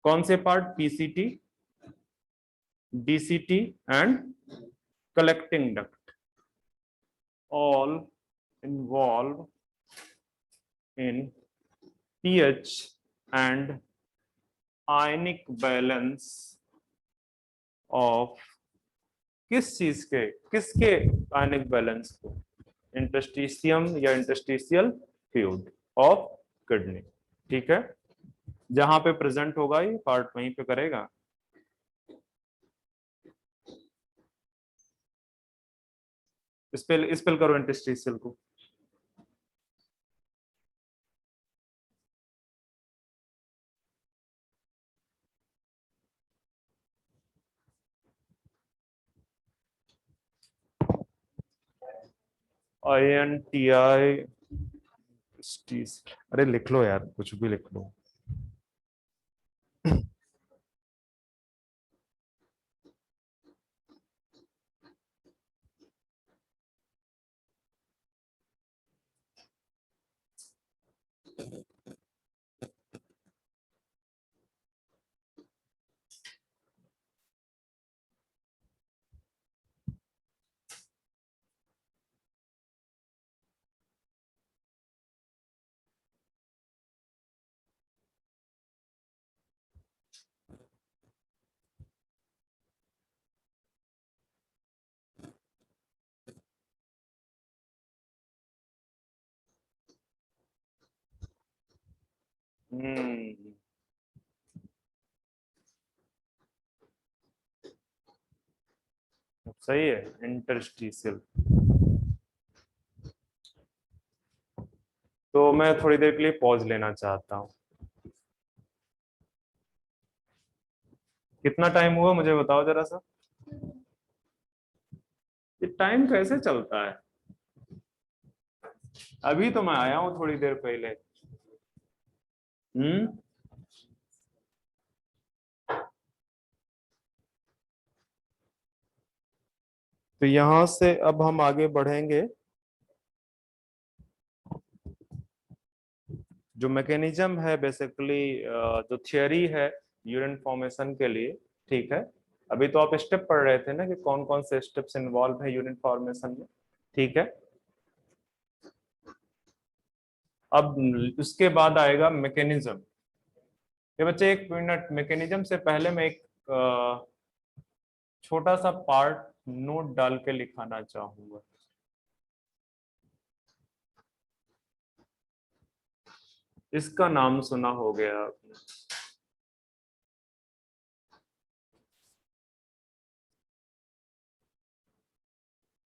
कौन से part, PCT, DCT and collecting duct, all involve in pH and ionic balance of किस चीज के, किसके आयनिक बैलेंस को, इंटरस्टिशियम या इंटरस्टिशियल फ्लूइड ऑफ किडनी, ठीक है। जहां पे प्रेजेंट होगा ये पार्ट वहीं पे करेगा। स्पेल करो इंटरस्टिशियल को, INTI। अरे लिख लो यार, कुछ भी लिख लो। हम्म, सही है, इंटरस्टिशियल। तो मैं थोड़ी देर के लिए पॉज लेना चाहता हूँ। कितना टाइम हुआ मुझे बताओ जरा सा। ये टाइम कैसे चलता है? अभी तो मैं आया हूँ थोड़ी देर पहले। हम्म। तो यहां से अब हम आगे बढ़ेंगे। जो मैकेनिज्म है बेसिकली, जो थियरी है यूरिन फॉर्मेशन के लिए, ठीक है। अभी तो आप स्टेप पढ़ रहे थे ना कि कौन कौन से स्टेप्स इन्वॉल्व है यूरिन फॉर्मेशन में, ठीक है। अब उसके बाद आएगा मैकेनिज्म। ये बच्चे एक मिनट, मैकेनिज्म से पहले मैं एक छोटा सा पार्ट नोट डाल के लिखाना चाहूंगा। इसका नाम सुना हो गया आपने।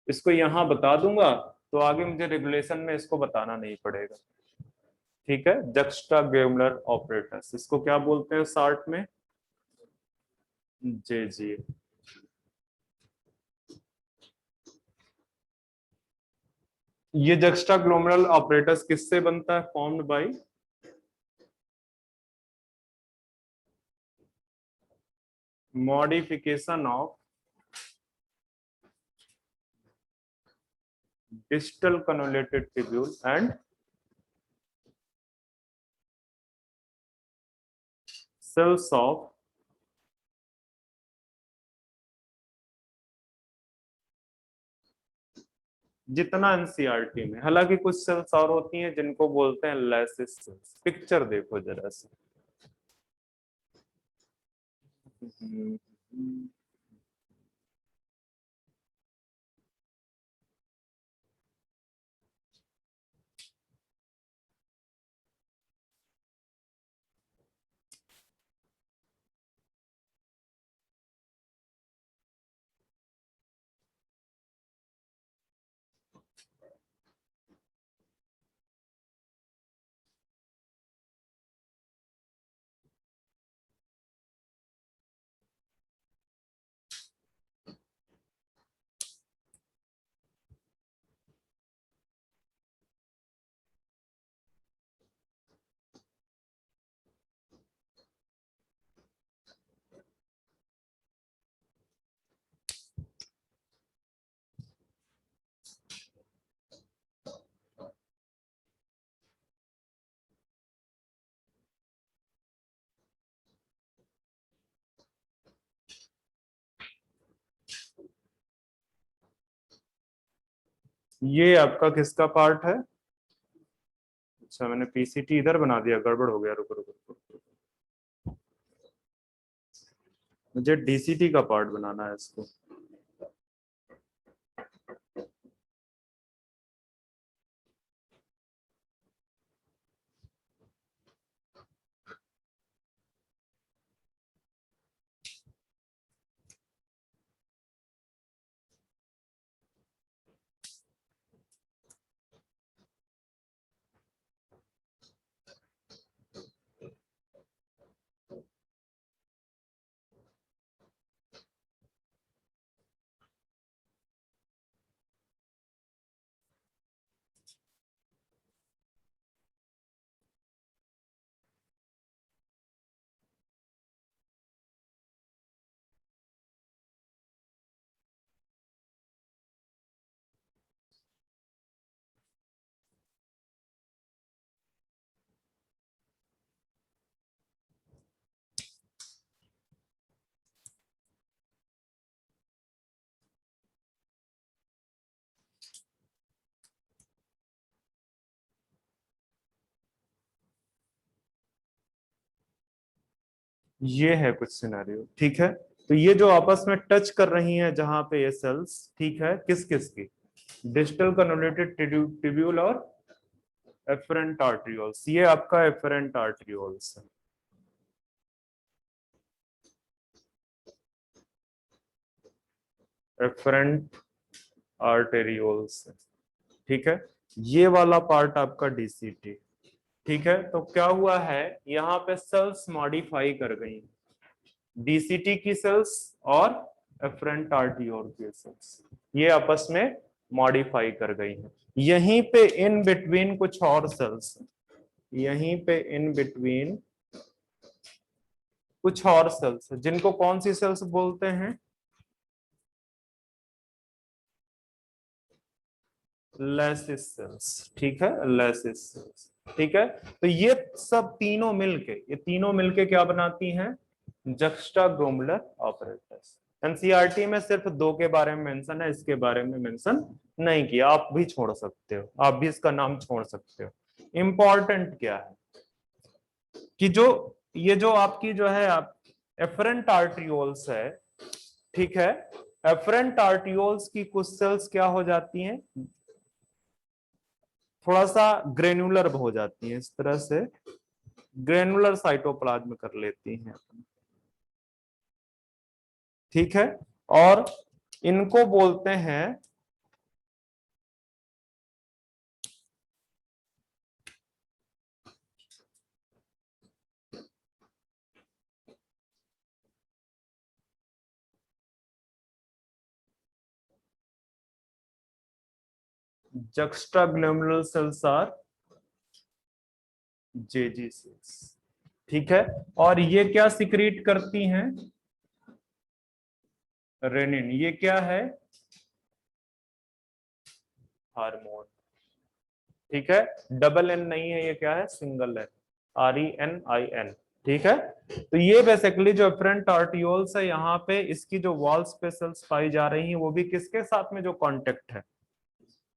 इसको यहाँ बता दूंगा तो आगे मुझे रेगुलेशन में इसको बताना नहीं पड़ेगा, ठीक है। जक्स्टा ग्लोमेरुलर ऑपरेटर्स, इसको क्या बोलते हैं शार्ट में? जी जी। ये जक्स्टा ग्लोमेरुलर ऑपरेटर्स किससे बनता है? Formed by modification of distal cannulated tubule and cells of जितना एनसीईआरटी में, हालांकि कुछ सेल्स और होती हैं जिनको बोलते हैं लैसिस सेल्स। पिक्चर देखो जरा सा। ये आपका किसका पार्ट है? अच्छा, मैंने पीसीटी इधर बना दिया, गड़बड़ हो गया। रुको रुको रुको, मुझे डीसीटी का पार्ट बनाना है इसको। ये है कुछ सिनेरियो, ठीक है। तो ये जो आपस में टच कर रही हैं जहां पे ये सेल्स, ठीक है, किस किस की? डिस्टल कन्वोल्यूटेड ट्यूब्यूल और एफरेंट आर्ट्रियोल्स, ये आपका एफरेंट आर्ट्रियोल्स है। एफरेंट आर्टेरियोल्स, ठीक है। ये वाला पार्ट आपका डीसीटी, ठीक है। तो क्या हुआ है, यहाँ पे सेल्स मॉडिफाई कर गई, डीसीटी की सेल्स और एफरेंट आर्टियोल की सेल्स, ये आपस में मॉडिफाई कर गई है। यहीं पे इन बिटवीन कुछ और सेल्स, यहीं पे इन बिटवीन कुछ और सेल्स जिनको कौन सी सेल्स बोलते हैं, लैसिस सेल्स, ठीक है, लैसिस सेल्स, ठीक है। तो ये सब तीनों मिलके, ये तीनों मिलके क्या बनाती हैं, जक्स्टाग्लोमुलर ऑपरेटर्स। एनसीईआरटी में सिर्फ दो के बारे में मेंशन है, इसके बारे में मेंशन नहीं किया, आप भी छोड़ सकते हो, आप भी इसका नाम छोड़ सकते हो। इंपॉर्टेंट क्या है कि जो ये जो आपकी जो है आप एफरेंट आर्ट्रियोल्स है, ठीक है, एफरेंट आर्ट्रियोल्स की कुछ सेल्स क्या हो जाती हैं, थोड़ा सा ग्रेनुलर हो जाती है, इस तरह से ग्रेनुलर साइटोप्लाज्म कर लेती हैं, ठीक है। और इनको बोलते हैं juxtaglomeraल सेल्स आर जेजी सेल्स, ठीक है। और ये क्या सिक्रीट करती हैं, रेनिन, ये क्या है, हार्मोन, ठीक है। डबल एन नहीं है, ये क्या है, सिंगल है, RENIN, ठीक है। तो ये बेसिकली जो एफरेंट आर्टियोल्स है, यहाँ पे इसकी जो वॉल पे सेल्स पाई जा रही हैं, वो भी किसके साथ में जो कांटेक्ट है,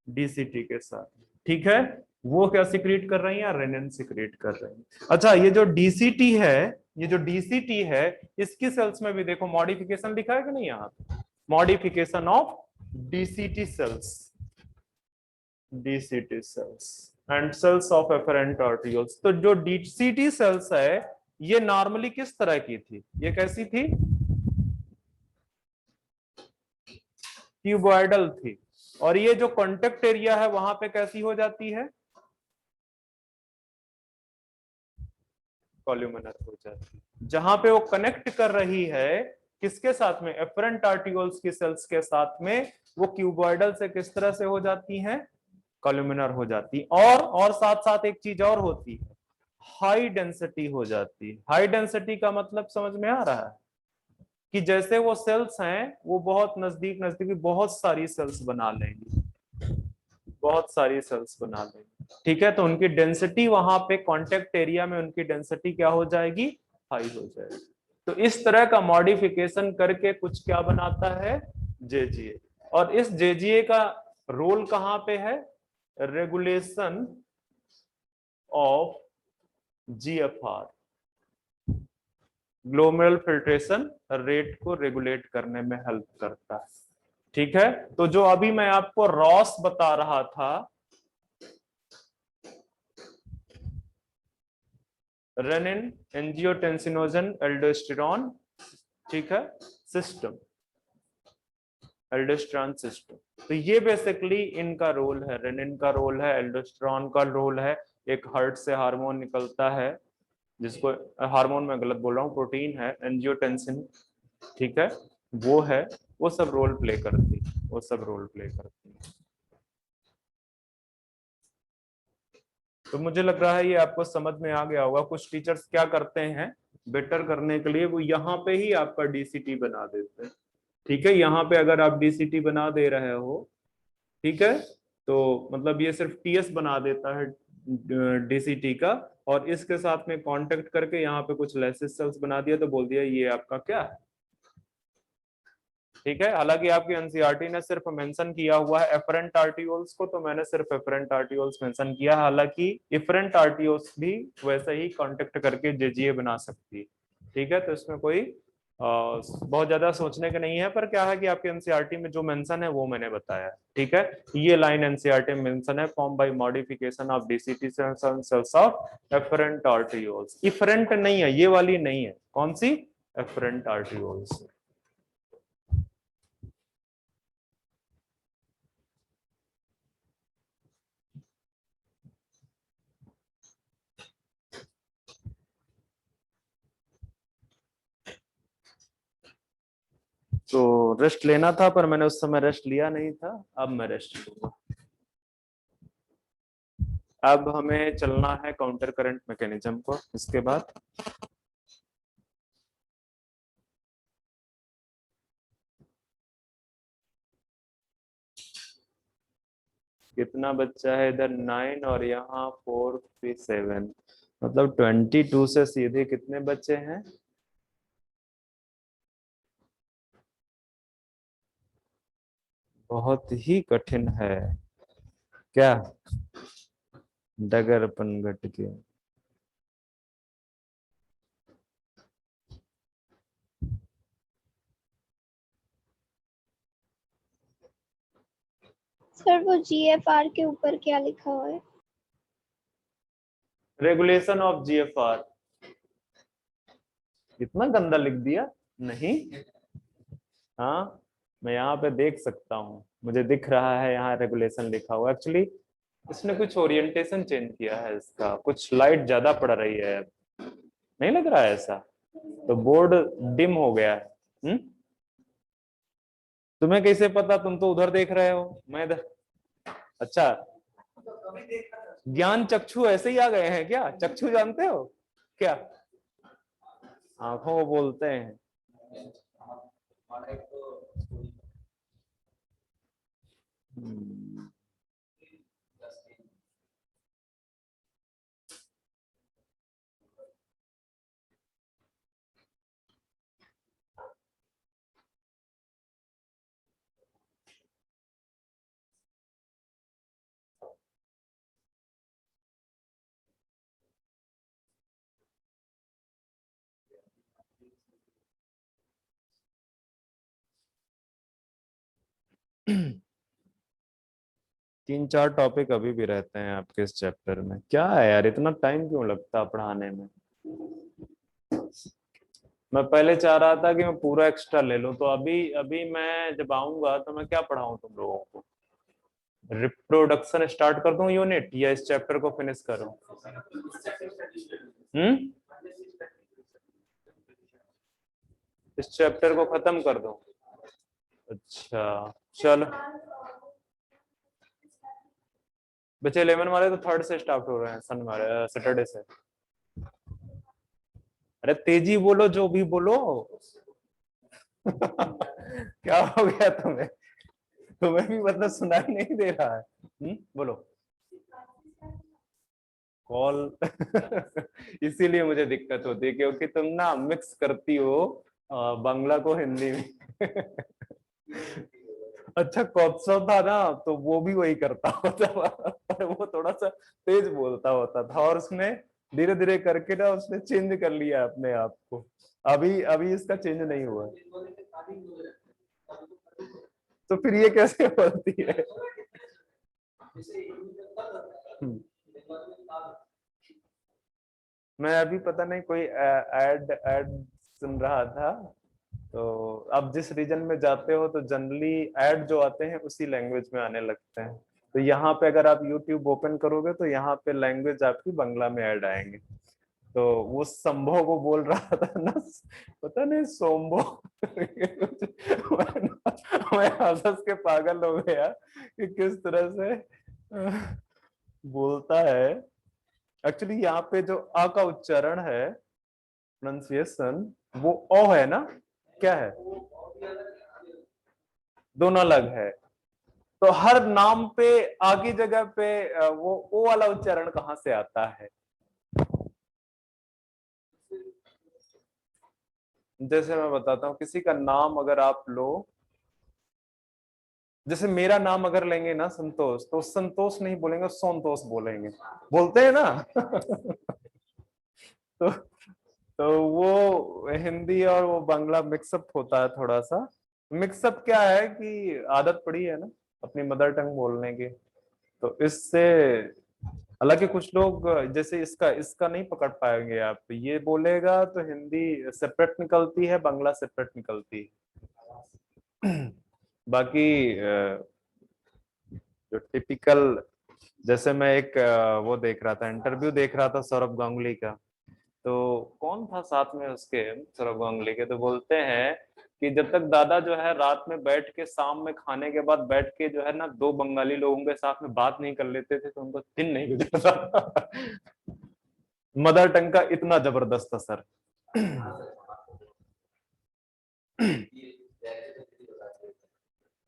डीसीटी के साथ, ठीक है। वो क्या सिक्रीट कर रही है, रेनिन सिक्रीट कर रही है। अच्छा, ये जो डीसीटी है, ये जो डीसीटी है, इसकी सेल्स में भी देखो मॉडिफिकेशन लिखा है कि नहीं, यहाँ modification of DCT cells, DCT cells and cells of efferent arterioles. तो जो डीसीटी सेल्स है, ये नॉर्मली किस तरह की थी, ये कैसी थी, क्यूबॉइडल थी। और ये जो कॉन्टेक्ट एरिया है वहां पे कैसी हो जाती है, कॉल्यूमिनर हो जाती है। जहां पे वो कनेक्ट कर रही है किसके साथ में, एफरेंट आर्टियोल्स की सेल्स के साथ में, वो क्यूबॉइडल से किस तरह से हो जाती हैं, कॉल्यूमिनर हो जाती। और साथ साथ एक चीज और होती है, हाई डेंसिटी हो जाती है। हाई डेंसिटी का मतलब समझ में आ रहा है कि जैसे वो सेल्स हैं, वो बहुत नजदीक नजदीक बहुत सारी सेल्स बना लेंगी, बहुत सारी सेल्स बना लेंगी, ठीक है। तो उनकी डेंसिटी वहां पे कांटेक्ट एरिया में उनकी डेंसिटी क्या हो जाएगी, हाई हो जाएगी। तो इस तरह का मॉडिफिकेशन करके कुछ क्या बनाता है, जेजीए। और इस जेजीए का रोल कहां पे है, regulation of GFR, glomerular filtration rate को रेगुलेट करने में हेल्प करता है, ठीक है। तो जो अभी मैं आपको रॉस बता रहा था, रेनिन, एंजियोटेंसिनोजन, एल्डोस्टेरॉन, ठीक है, सिस्टम, एल्डोस्टेरॉन सिस्टम। तो ये बेसिकली इनका रोल है, रेनिन का रोल है, एल्डोस्टेरॉन का रोल है। एक हार्ट से हार्मोन निकलता है, जिसको हार्मोन में गलत बोल रहा हूँ, प्रोटीन है, एंजियोटेंसिन, ठीक है, वो है, वो सब रोल प्ले करती है, वो सब रोल प्ले करती है। तो मुझे लग रहा है ये आपको समझ में आ गया होगा। कुछ टीचर्स क्या करते हैं, बेटर करने के लिए वो यहाँ पे ही आपका डीसीटी बना देते हैं, ठीक है। यहाँ पे अगर आप डीसीटी बना दे रहे हो, ठीक है, तो मतलब ये सिर्फ टीएस बना देता है डीसीटी का, और इसके साथ में कांटेक्ट करके यहाँ पे कुछ लैसिस सेल्स बना दिया, तो बोल दिया ये आपका क्या है, ठीक है। हालांकि आपकी एनसीईआरटी ने सिर्फ मेंशन किया हुआ है एफरेंट आर्टियोल्स को, तो मैंने सिर्फ एफरेंट आर्टियोल्स मेंशन किया। हालांकि इफरेंट आर्टियोल्स भी वैसे ही कांटेक्ट करके जेजीए बना सकती है, ठीक है। तो इसमें कोई बहुत ज्यादा सोचने का नहीं है, पर क्या है कि आपके एनसीईआरटी में जो मेंशन है वो मैंने बताया है, ठीक है। ये लाइन एनसीईआरटी में मेंशन है, form by modification of DCT cells of afferent arterioles. Efferent नहीं है, ये वाली नहीं है, कौन सी, एफरेंट आर्टरियोल्स। तो रेस्ट लेना था, पर मैंने उस समय रेस्ट लिया नहीं था, अब मैं रेस्ट लूंगा। अब हमें चलना है काउंटर करंट मैकेनिज्म को, इसके बाद कितना बच्चा है इधर, 9 और यहाँ 4 3 7, मतलब 22 से सीधे कितने बच्चे हैं, बहुत ही कठिन है क्या, डगर अपन घट के। सर वो जीएफआर के ऊपर क्या लिखा हुआ है? Regulation of GFR. इतना गंदा लिख दिया, नहीं, हाँ मैं यहाँ पे देख सकता हूँ, मुझे दिख रहा है यहाँ रेगुलेशन लिखा हुआ। एक्चुअली इसने कुछ ओरिएंटेशन चेंज किया है, इसका कुछ लाइट ज्यादा पड़ रही है, नहीं लग रहा है ऐसा, तो बोर्ड डिम हो गया है। तुम्हें कैसे पता, तुम तो उधर देख रहे हो, मैं इधर। अच्छा, ज्ञान चक्षु ऐसे ही आ गए हैं क्या, चक्षु जानते हो क्या, आंखों को बोलते हैं। हम्म। 3 4 टॉपिक अभी भी रहते हैं आपके इस चैप्टर में, क्या है यार, इतना टाइम क्यों लगता है पढ़ाने में। मैं पहले चाह रहा था कि मैं पूरा एक्स्ट्रा ले लूं, तो अभी अभी मैं जब आऊंगा तो मैं क्या पढ़ाऊं तुम लोगों को, रिप्रोडक्शन स्टार्ट कर दूं यूनिट, या इस चैप्टर को फिनिश करूं। हम्म, इस चैप्टर को खत्म कर दूं। अच्छा चलो, बच्चे 11 वाले तो 3rd से स्टार्ट हो रहे हैं, शनिवार सैटरडे से। अरे तेजी बोलो, जो भी बोलो। क्या हो गया तुम्हें, तुम्हें भी मतलब सुनाई नहीं दे रहा है। बोलो, कॉल। इसीलिए मुझे दिक्कत होती है, क्योंकि तुम ना मिक्स करती हो बांग्ला को हिंदी में। अच्छा कौत्सव था ना, तो वो भी वही करता होता, पर वो थोड़ा सा तेज बोलता होता था, और उसने धीरे धीरे करके ना उसने चेंज कर लिया अपने आप को। अभी अभी इसका चेंज नहीं हुआ, तो फिर ये कैसे बोलती है। हम्म, मैं अभी पता नहीं कोई ऐड ऐड सुन रहा था, तो अब जिस रीजन में जाते हो तो जनरली ऐड जो आते हैं उसी लैंग्वेज में आने लगते हैं। तो यहाँ पे अगर आप यूट्यूब ओपन करोगे तो यहाँ पे लैंग्वेज आपकी बांग्ला में ऐड आएंगे। तो वो संभव को बोल रहा था ना, पता नहीं सोम्बो। मैं हंस के पागल हो गया कि किस तरह से बोलता है। एक्चुअली यहाँ पे जो अ का उच्चारण है, प्रोनाउंसिएशन, वो ओ है ना, क्या है, दोनों अलग है। तो हर नाम पे आगे जगह पे वो ओ वाला उच्चारण कहाँ से आता है। जैसे मैं बताता हूँ, किसी का नाम अगर आप लो, जैसे मेरा नाम अगर लेंगे ना संतोष, तो संतोष नहीं बोलेंगे, संतोष बोलेंगे, बोलते हैं ना। तो तो वो हिंदी और वो बांग्ला मिक्सअप होता है थोड़ा सा। मिक्सअप क्या है कि आदत पड़ी है ना अपनी मदर टंग बोलने की, तो इससे, हालांकि कुछ लोग जैसे इसका इसका नहीं पकड़ पाएंगे, आप ये बोलेगा तो हिंदी सेपरेट निकलती है, बांग्ला सेपरेट निकलती है। बाकी जो टिपिकल, जैसे मैं एक वो देख रहा था, इंटरव्यू देख रहा था सौरभ गांगुली का, तो कौन था साथ में उसके, सौरभ गांगुली के, तो बोलते हैं कि जब तक दादा जो है रात में बैठ के, शाम में खाने के बाद बैठ के जो है ना, दो बंगाली लोगों के साथ में बात नहीं कर लेते थे तो उनको दिन नहीं गुजरता। मदर टंग का इतना जबरदस्त असर।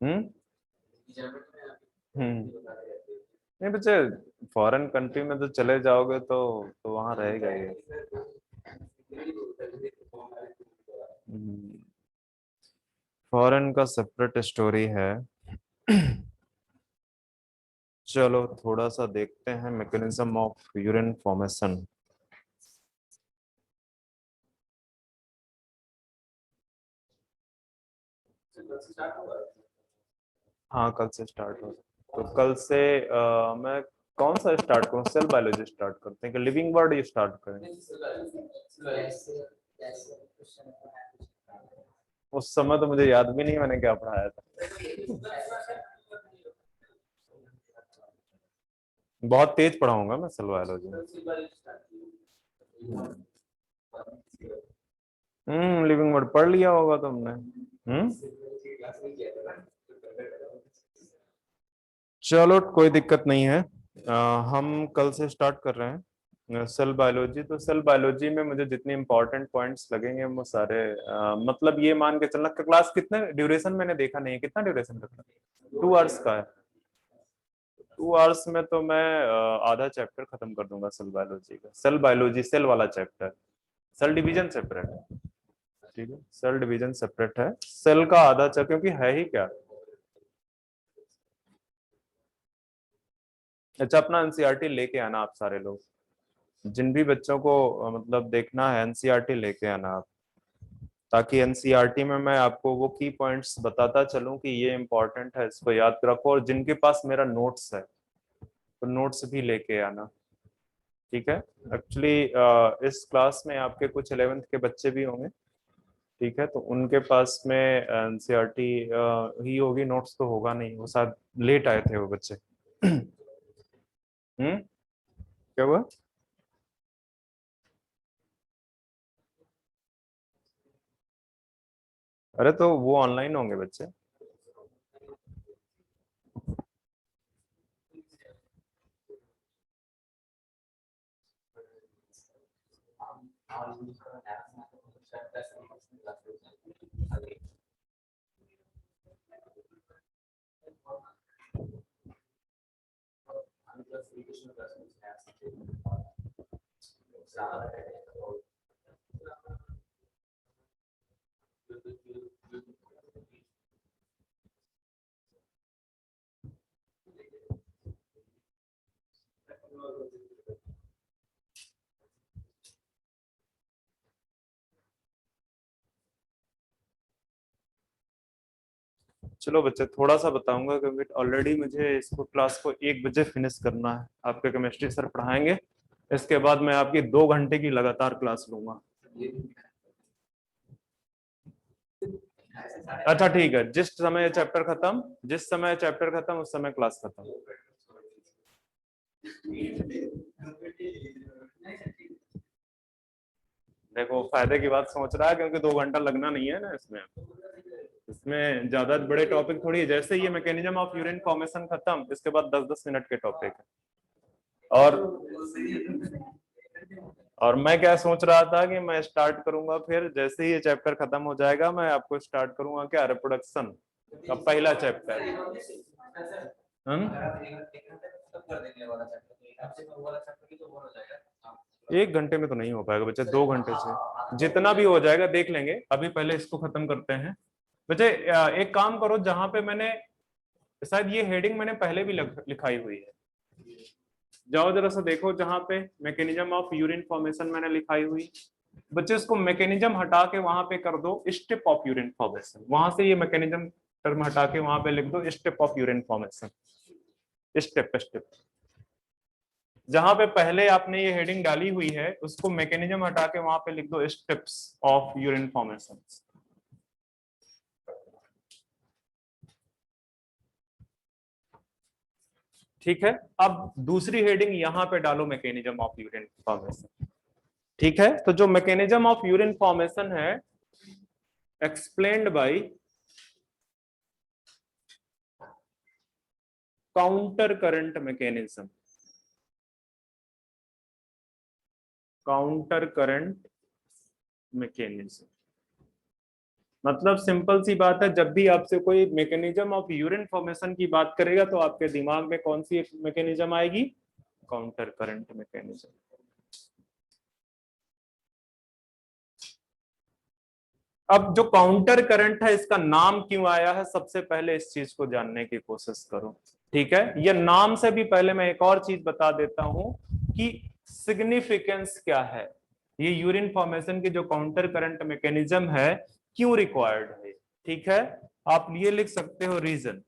हम्म हम्म। नहीं बच्चे, फॉरेन कंट्री में तो चले जाओगे तो वहां रहेगा ये। फॉरेन का सेपरेट स्टोरी है। चलो थोड़ा सा देखते हैं मैकेनिज्म ऑफ यूरिन फॉर्मेशन। हाँ कल से स्टार्ट हो, तो कल से मैं कौन सा स्टार्ट करूँ, सेल बायोलॉजी स्टार्ट करते हैं कि लिविंग वर्ड ये स्टार्ट करें? उस समय तो मुझे याद भी नहीं मैंने क्या पढ़ाया था। बहुत तेज पढ़ाऊंगा मैं सेल बायोलॉजी। लिविंग वर्ड पढ़ लिया होगा तुमने। चलो कोई दिक्कत नहीं है। हम कल से स्टार्ट कर रहे हैं सेल बायोलॉजी। तो सेल बायोलॉजी में मुझे जितने इंपॉर्टेंट पॉइंट्स लगेंगे वो सारे, मतलब ये मान के चलना, क्लास कितने ड्यूरेशन मैंने देखा नहीं है, कितना ड्यूरेशन का? 2 आवर्स का है। 2 आवर्स में तो मैं आधा चैप्टर खत्म कर दूंगा सेल बायोलॉजी का। सेल बायोलॉजी सेल वाला चैप्टर, सेल डिवीजन सेपरेट है, ठीक है, सेल डिवीजन सेपरेट है, सेल का आधा चैप्टर, क्योंकि है ही क्या। अच्छा अपना एनसीईआरटी लेके आना आप सारे लोग, जिन भी बच्चों को मतलब देखना है एनसीईआरटी लेके आना आप, ताकि एनसीईआरटी में मैं आपको वो की पॉइंट्स बताता चलूं कि ये इंपॉर्टेंट है, इसको याद रखो। और जिनके पास मेरा नोट्स है तो नोट्स भी लेके आना, ठीक है। एक्चुअली इस क्लास में आपके कुछ 11th के बच्चे भी होंगे, ठीक है, तो उनके पास में एनसीईआरटी ही होगी, नोट्स तो होगा नहीं, वो शायद लेट आए थे वो बच्चे। क्या हुआ? अरे तो वो ऑनलाइन होंगे बच्चे। चलो बच्चे थोड़ा सा बताऊंगा, क्योंकि ऑलरेडी मुझे इसको क्लास को 1 बजे फिनिश करना है। आपके केमिस्ट्री सर पढ़ाएंगे, इसके बाद मैं आपकी 2 घंटे की लगातार क्लास लूंगा। अच्छा ठीक है, जिस समय चैप्टर खत्म उस समय क्लास खत्म। देखो फायदे की बात सोच रहा है, क्योंकि 2 घंटा लगना नहीं है ना इसमें। इसमें ज्यादा बड़े टॉपिक थोड़ी है, जैसे ये मैकेनिज्म ऑफ यूरिन फॉर्मेशन खत्म, इसके बाद 10-10 मिनट के टॉपिक है। और मैं क्या सोच रहा था कि मैं स्टार्ट करूंगा, फिर जैसे ही ये चैप्टर खत्म हो जाएगा मैं आपको स्टार्ट करूंगा क्या, रिप्रोडक्शन का पहला चैप्टर। हम 1 घंटे में तो नहीं हो पाएगा बच्चे, 2 घंटे से जितना भी हो जाएगा देख लेंगे। अभी पहले इसको खत्म करते हैं बच्चे। एक काम करो, जहां पे मैंने शायद ये हेडिंग मैंने पहले भी लिखाई हुई है, जाओ जरा सा देखो, जहां पे मैकेनिज्म ऑफ यूरिन फॉर्मेशन मैंने लिखाई हुई, बच्चे इसको मैकेनिज्म हटा के वहां पे कर दो स्टेप ऑफ यूरिन फॉर्मेशन, वहां से ये मैकेनिज्म टर्म हटा के वहां पे लिख दो step of urine formation, step step. जहां पे पहले आपने ये हेडिंग डाली हुई है उसको मैकेनिज्म हटा के वहां पे लिख दो स्टेप्स ऑफ यूरिन फॉर्मेशन। ठीक है, अब दूसरी हेडिंग यहां पे डालो मैकेनिज्म ऑफ यूरिन फॉर्मेशन। ठीक है, तो जो मैकेनिज्म ऑफ यूरिन फॉर्मेशन है, explained bye counter current mechanism, counter current mechanism. मतलब सिंपल सी बात है, जब भी आपसे कोई मैकेनिज्म ऑफ यूरिन फॉर्मेशन की बात करेगा तो आपके दिमाग में कौन सी एक मैकेनिज्म आएगी? Counter current mechanism. अब जो काउंटर करंट है इसका नाम क्यों आया है, सबसे पहले इस चीज को जानने की कोशिश करो। ठीक है, ये नाम से भी पहले मैं एक और चीज बता देता हूं कि सिग्निफिकेंस क्या है, ये यूरिन फॉर्मेशन की जो काउंटर करंट मैकेनिज्म है क्यों रिक्वायर्ड है। ठीक है, आप ये लिख सकते हो reason,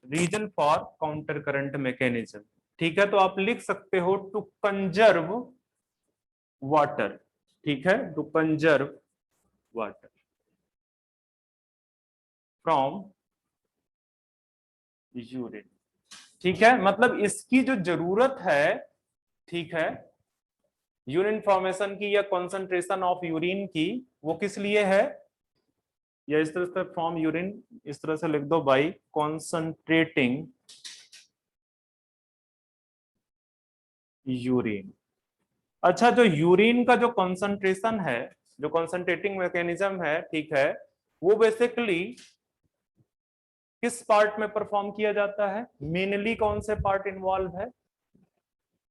reason for counter current mechanism. ठीक है, तो आप लिख सकते हो टू कंजर्व वाटर। ठीक है, to conserve water from urine. ठीक है, मतलब इसकी जो जरूरत है, ठीक है, यूरिन फॉर्मेशन की या कॉन्सेंट्रेशन ऑफ यूरिन की, वो किस लिए है, या इस तरह से फ्रॉम यूरिन, इस तरह से लिख दो बाई कॉन्सेंट्रेटिंग यूरिन। अच्छा, जो यूरिन का जो कॉन्सेंट्रेशन है, जो कॉन्सेंट्रेटिंग मैकेनिज्म है, ठीक है, वो बेसिकली किस पार्ट में परफॉर्म किया जाता है, मेनली कौन से पार्ट इन्वॉल्व है।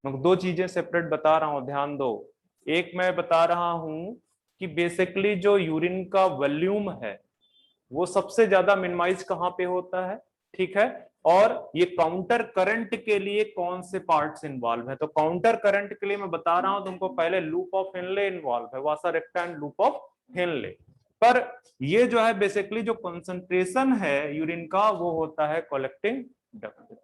मैं दो चीजें सेपरेट बता रहा हूं, ध्यान दो। एक मैं बता रहा हूं कि बेसिकली जो यूरिन का वॉल्यूम है वो सबसे ज्यादा मिनिमाइज कहां पे होता है। ठीक है, और ये काउंटर करंट के लिए कौन से पार्ट्स इन्वॉल्व है, तो काउंटर करंट के लिए मैं बता रहा हूं तुमको, पहले लूप ऑफ हेनले इन्वॉल्व है, वासा रेक्टा लूप ऑफ हेनले। पर ये जो है बेसिकली जो कंसंट्रेशन है यूरिन का वो होता है कलेक्टिंग डक्ट।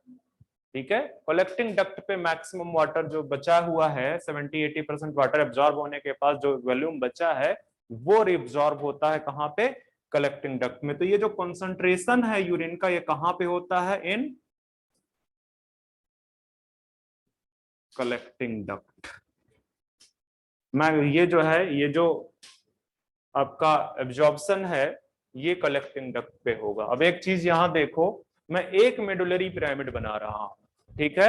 ठीक है, कलेक्टिंग डक्ट पे मैक्सिमम वाटर जो बचा हुआ है, 70-80% वाटर एब्जॉर्ब होने के पास जो वॉल्यूम बचा है वो रिब्जॉर्ब होता है कहां पे, कलेक्टिंग डक्ट में। तो ये जो कंसंट्रेशन है यूरिन का ये कहां पे होता है, इन कलेक्टिंग डक्ट। मैं ये जो है, ये जो आपका एब्जॉर्प्शन है ये कलेक्टिंग डक्ट पे होगा। अब एक चीज यहां देखो, मैं एक मेडुलरी पिरामिड बना रहा हूं। ठीक है,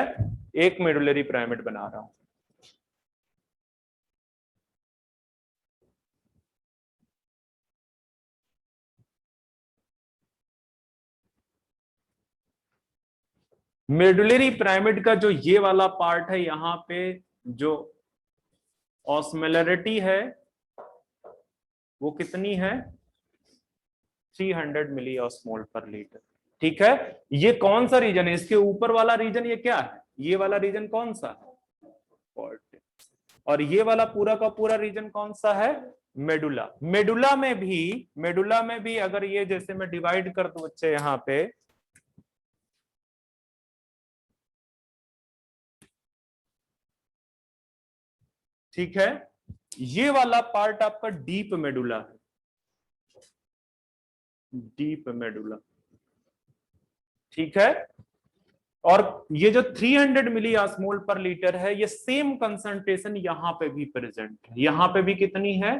एक मेडुलरी पिरामिड बना रहा हूं। मेडुलरी पिरामिड का जो ये वाला पार्ट है, यहां पे जो ऑस्मोलरिटी है वो कितनी है, 300 मिली ऑस्मोल पर लीटर। ठीक है, ये कौन सा रीजन है, इसके ऊपर वाला रीजन ये क्या है, ये वाला रीजन कौन सा है, कोर्टेक्स। और ये वाला पूरा का पूरा रीजन कौन सा है, मेडुला। मेडुला में भी अगर ये जैसे मैं डिवाइड कर दूं बच्चे यहां पे, ठीक है, ये वाला पार्ट आपका डीप मेडुला है, डीप मेडुला। ठीक है, और ये जो 300 मिली ऑस्मोल पर लीटर है ये सेम कंसंट्रेशन यहां पे भी प्रेजेंट है, यहां पे भी कितनी है,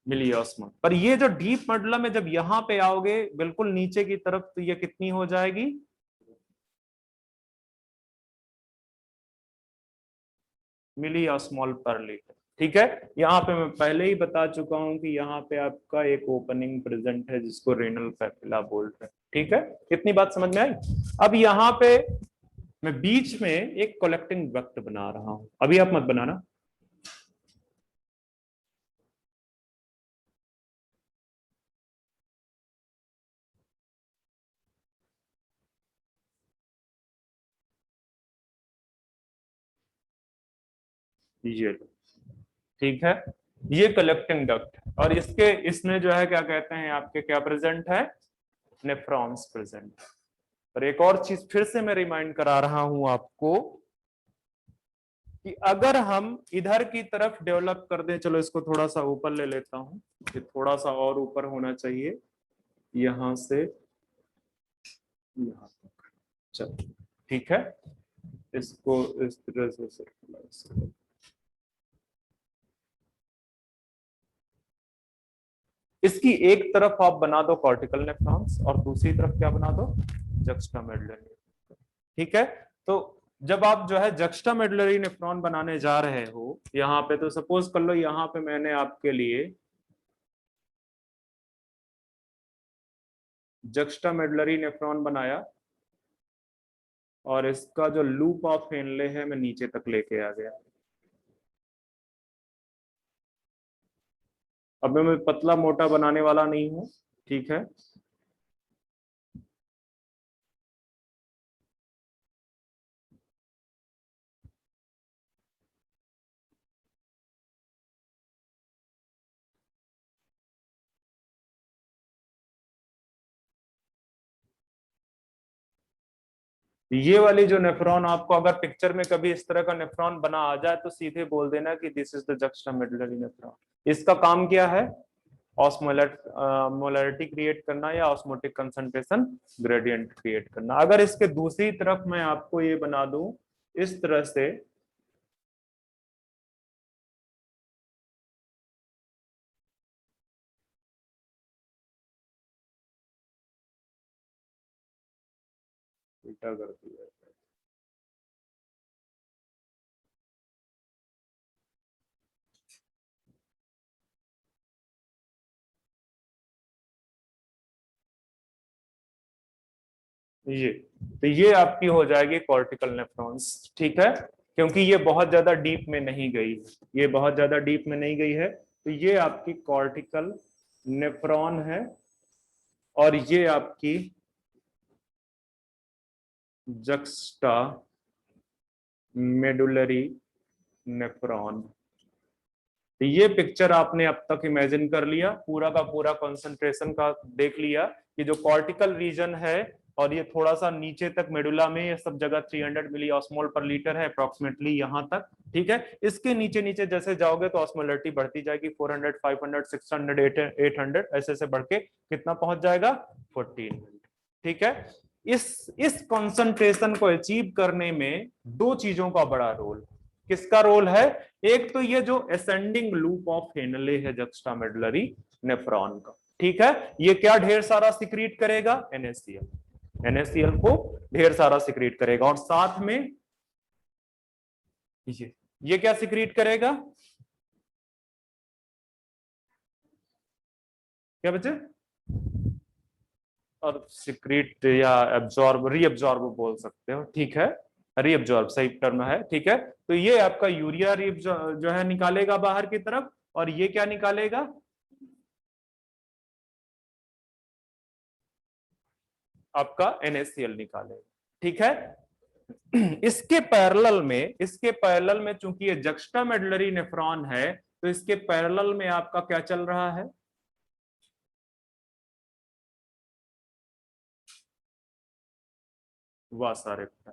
मिली ऑस्मोल। पर ये जो डीप मेडुला में जब यहां पे आओगे बिल्कुल नीचे की तरफ, तो ये कितनी हो जाएगी, मिली ऑस्मोल पर लीटर। ठीक है, यहाँ पे मैं पहले ही बता चुका हूं कि यहाँ पे आपका एक ओपनिंग प्रेजेंट है जिसको रेनल पैपिला बोलते हैं। ठीक है, इतनी बात समझ में आई। अब यहाँ पे मैं बीच में एक कलेक्टिंग डक्ट बना रहा हूं, अभी आप मत बनाना। ये लो, ठीक है, ये कलेक्टिंग डक्ट, और इसमें जो है क्या कहते हैं आपके, क्या प्रेजेंट है, नेफ्रॉन्स प्रेजेंट। और एक और चीज फिर से मैं रिमाइंड करा रहा हूं आपको कि अगर हम इधर की तरफ डेवलप कर दें, चलो इसको थोड़ा सा ऊपर ले लेता हूं, कि थोड़ा सा और ऊपर होना चाहिए, यहां से यहां तक, चलो ठीक है, इसको इस तरह से सर्कुलर करो। इसकी एक तरफ आप बना दो कॉर्टिकल नेफ्रॉन्स और दूसरी तरफ क्या बना दो, जक्स्टामेडुलरी। ठीक है, तो जब आप जो है जक्स्टामेडुलरी नेफ्रॉन बनाने जा रहे हो यहाँ पे, तो सपोज कर लो यहाँ पे मैंने आपके लिए जक्स्टामेडुलरी नेफ्रॉन बनाया और इसका जो लूप ऑफ हेनले है मैं नीचे तक लेके आ गया। अब मैं पतला मोटा बनाने वाला नहीं हूं, ठीक है, ये वाली जो नेफ्रॉन आपको अगर पिक्चर में कभी इस तरह का नेफ्रॉन बना आ जाए तो सीधे बोल देना कि दिस इज द जक्स्टामेडुलरी नेफ्रॉन। इसका काम क्या है, ऑस्मोलैरिटी क्रिएट करना या ऑस्मोटिक कंसंट्रेशन ग्रेडियंट क्रिएट करना। अगर इसके दूसरी तरफ मैं आपको ये बना दूं इस तरह से, उल्टा कर दिया, ये तो ये आपकी हो जाएगी कॉर्टिकल नेफ्रॉन्स, ठीक है, क्योंकि ये बहुत ज्यादा डीप में नहीं गई है, ये बहुत ज्यादा डीप में नहीं गई है, तो ये आपकी कॉर्टिकल नेफ्रॉन है और ये आपकी जक्स्टा मेडुलरी नेफ्रॉन। तो ये पिक्चर आपने अब तक इमेजिन कर लिया, पूरा का पूरा कंसंट्रेशन का देख लिया कि जो कॉर्टिकल रीजन है और ये थोड़ा सा नीचे तक मेडुला में, ये सब जगह 300 मिली ऑस्मोल पर लीटर है अप्रोक्सीमेटली यहाँ तक, ठीक है। इसके नीचे नीचे जैसे जाओगे तो ऑस्मोलरिटी बढ़ती जाएगी, 400 500 600 800 ऐसे से बढ़ के कितना पहुंच जाएगा, 1400, ठीक है। इस कंसंट्रेशन को अचीव करने में दो चीजों का बड़ा रोल, किसका रोल है, एक तो ये जो असेंडिंग लूप ऑफ हेनले है जक्स्टामेडुलरी नेफ्रॉन का, ठीक है, ये क्या ढेर सारा सिक्रीट करेगा, NaCl को ढेर सारा सिक्रीट करेगा, और साथ में ये क्या सिक्रीट करेगा, क्या बच्चे, और सिक्रीट या एब्जॉर्ब, रीअब्जॉर्ब बोल सकते हो, ठीक है, रीअब्जॉर्ब सही टर्म है, ठीक है। तो ये आपका यूरिया जो है निकालेगा बाहर की तरफ, और ये क्या निकालेगा, आपका NaCl निकालेगा, ठीक है। इसके पैरेलल में चूंकि ये जक्स्टामेडुलरी नेफ्रॉन है, तो इसके पैरेलल में आपका क्या चल रहा है, वासा रेक्टा,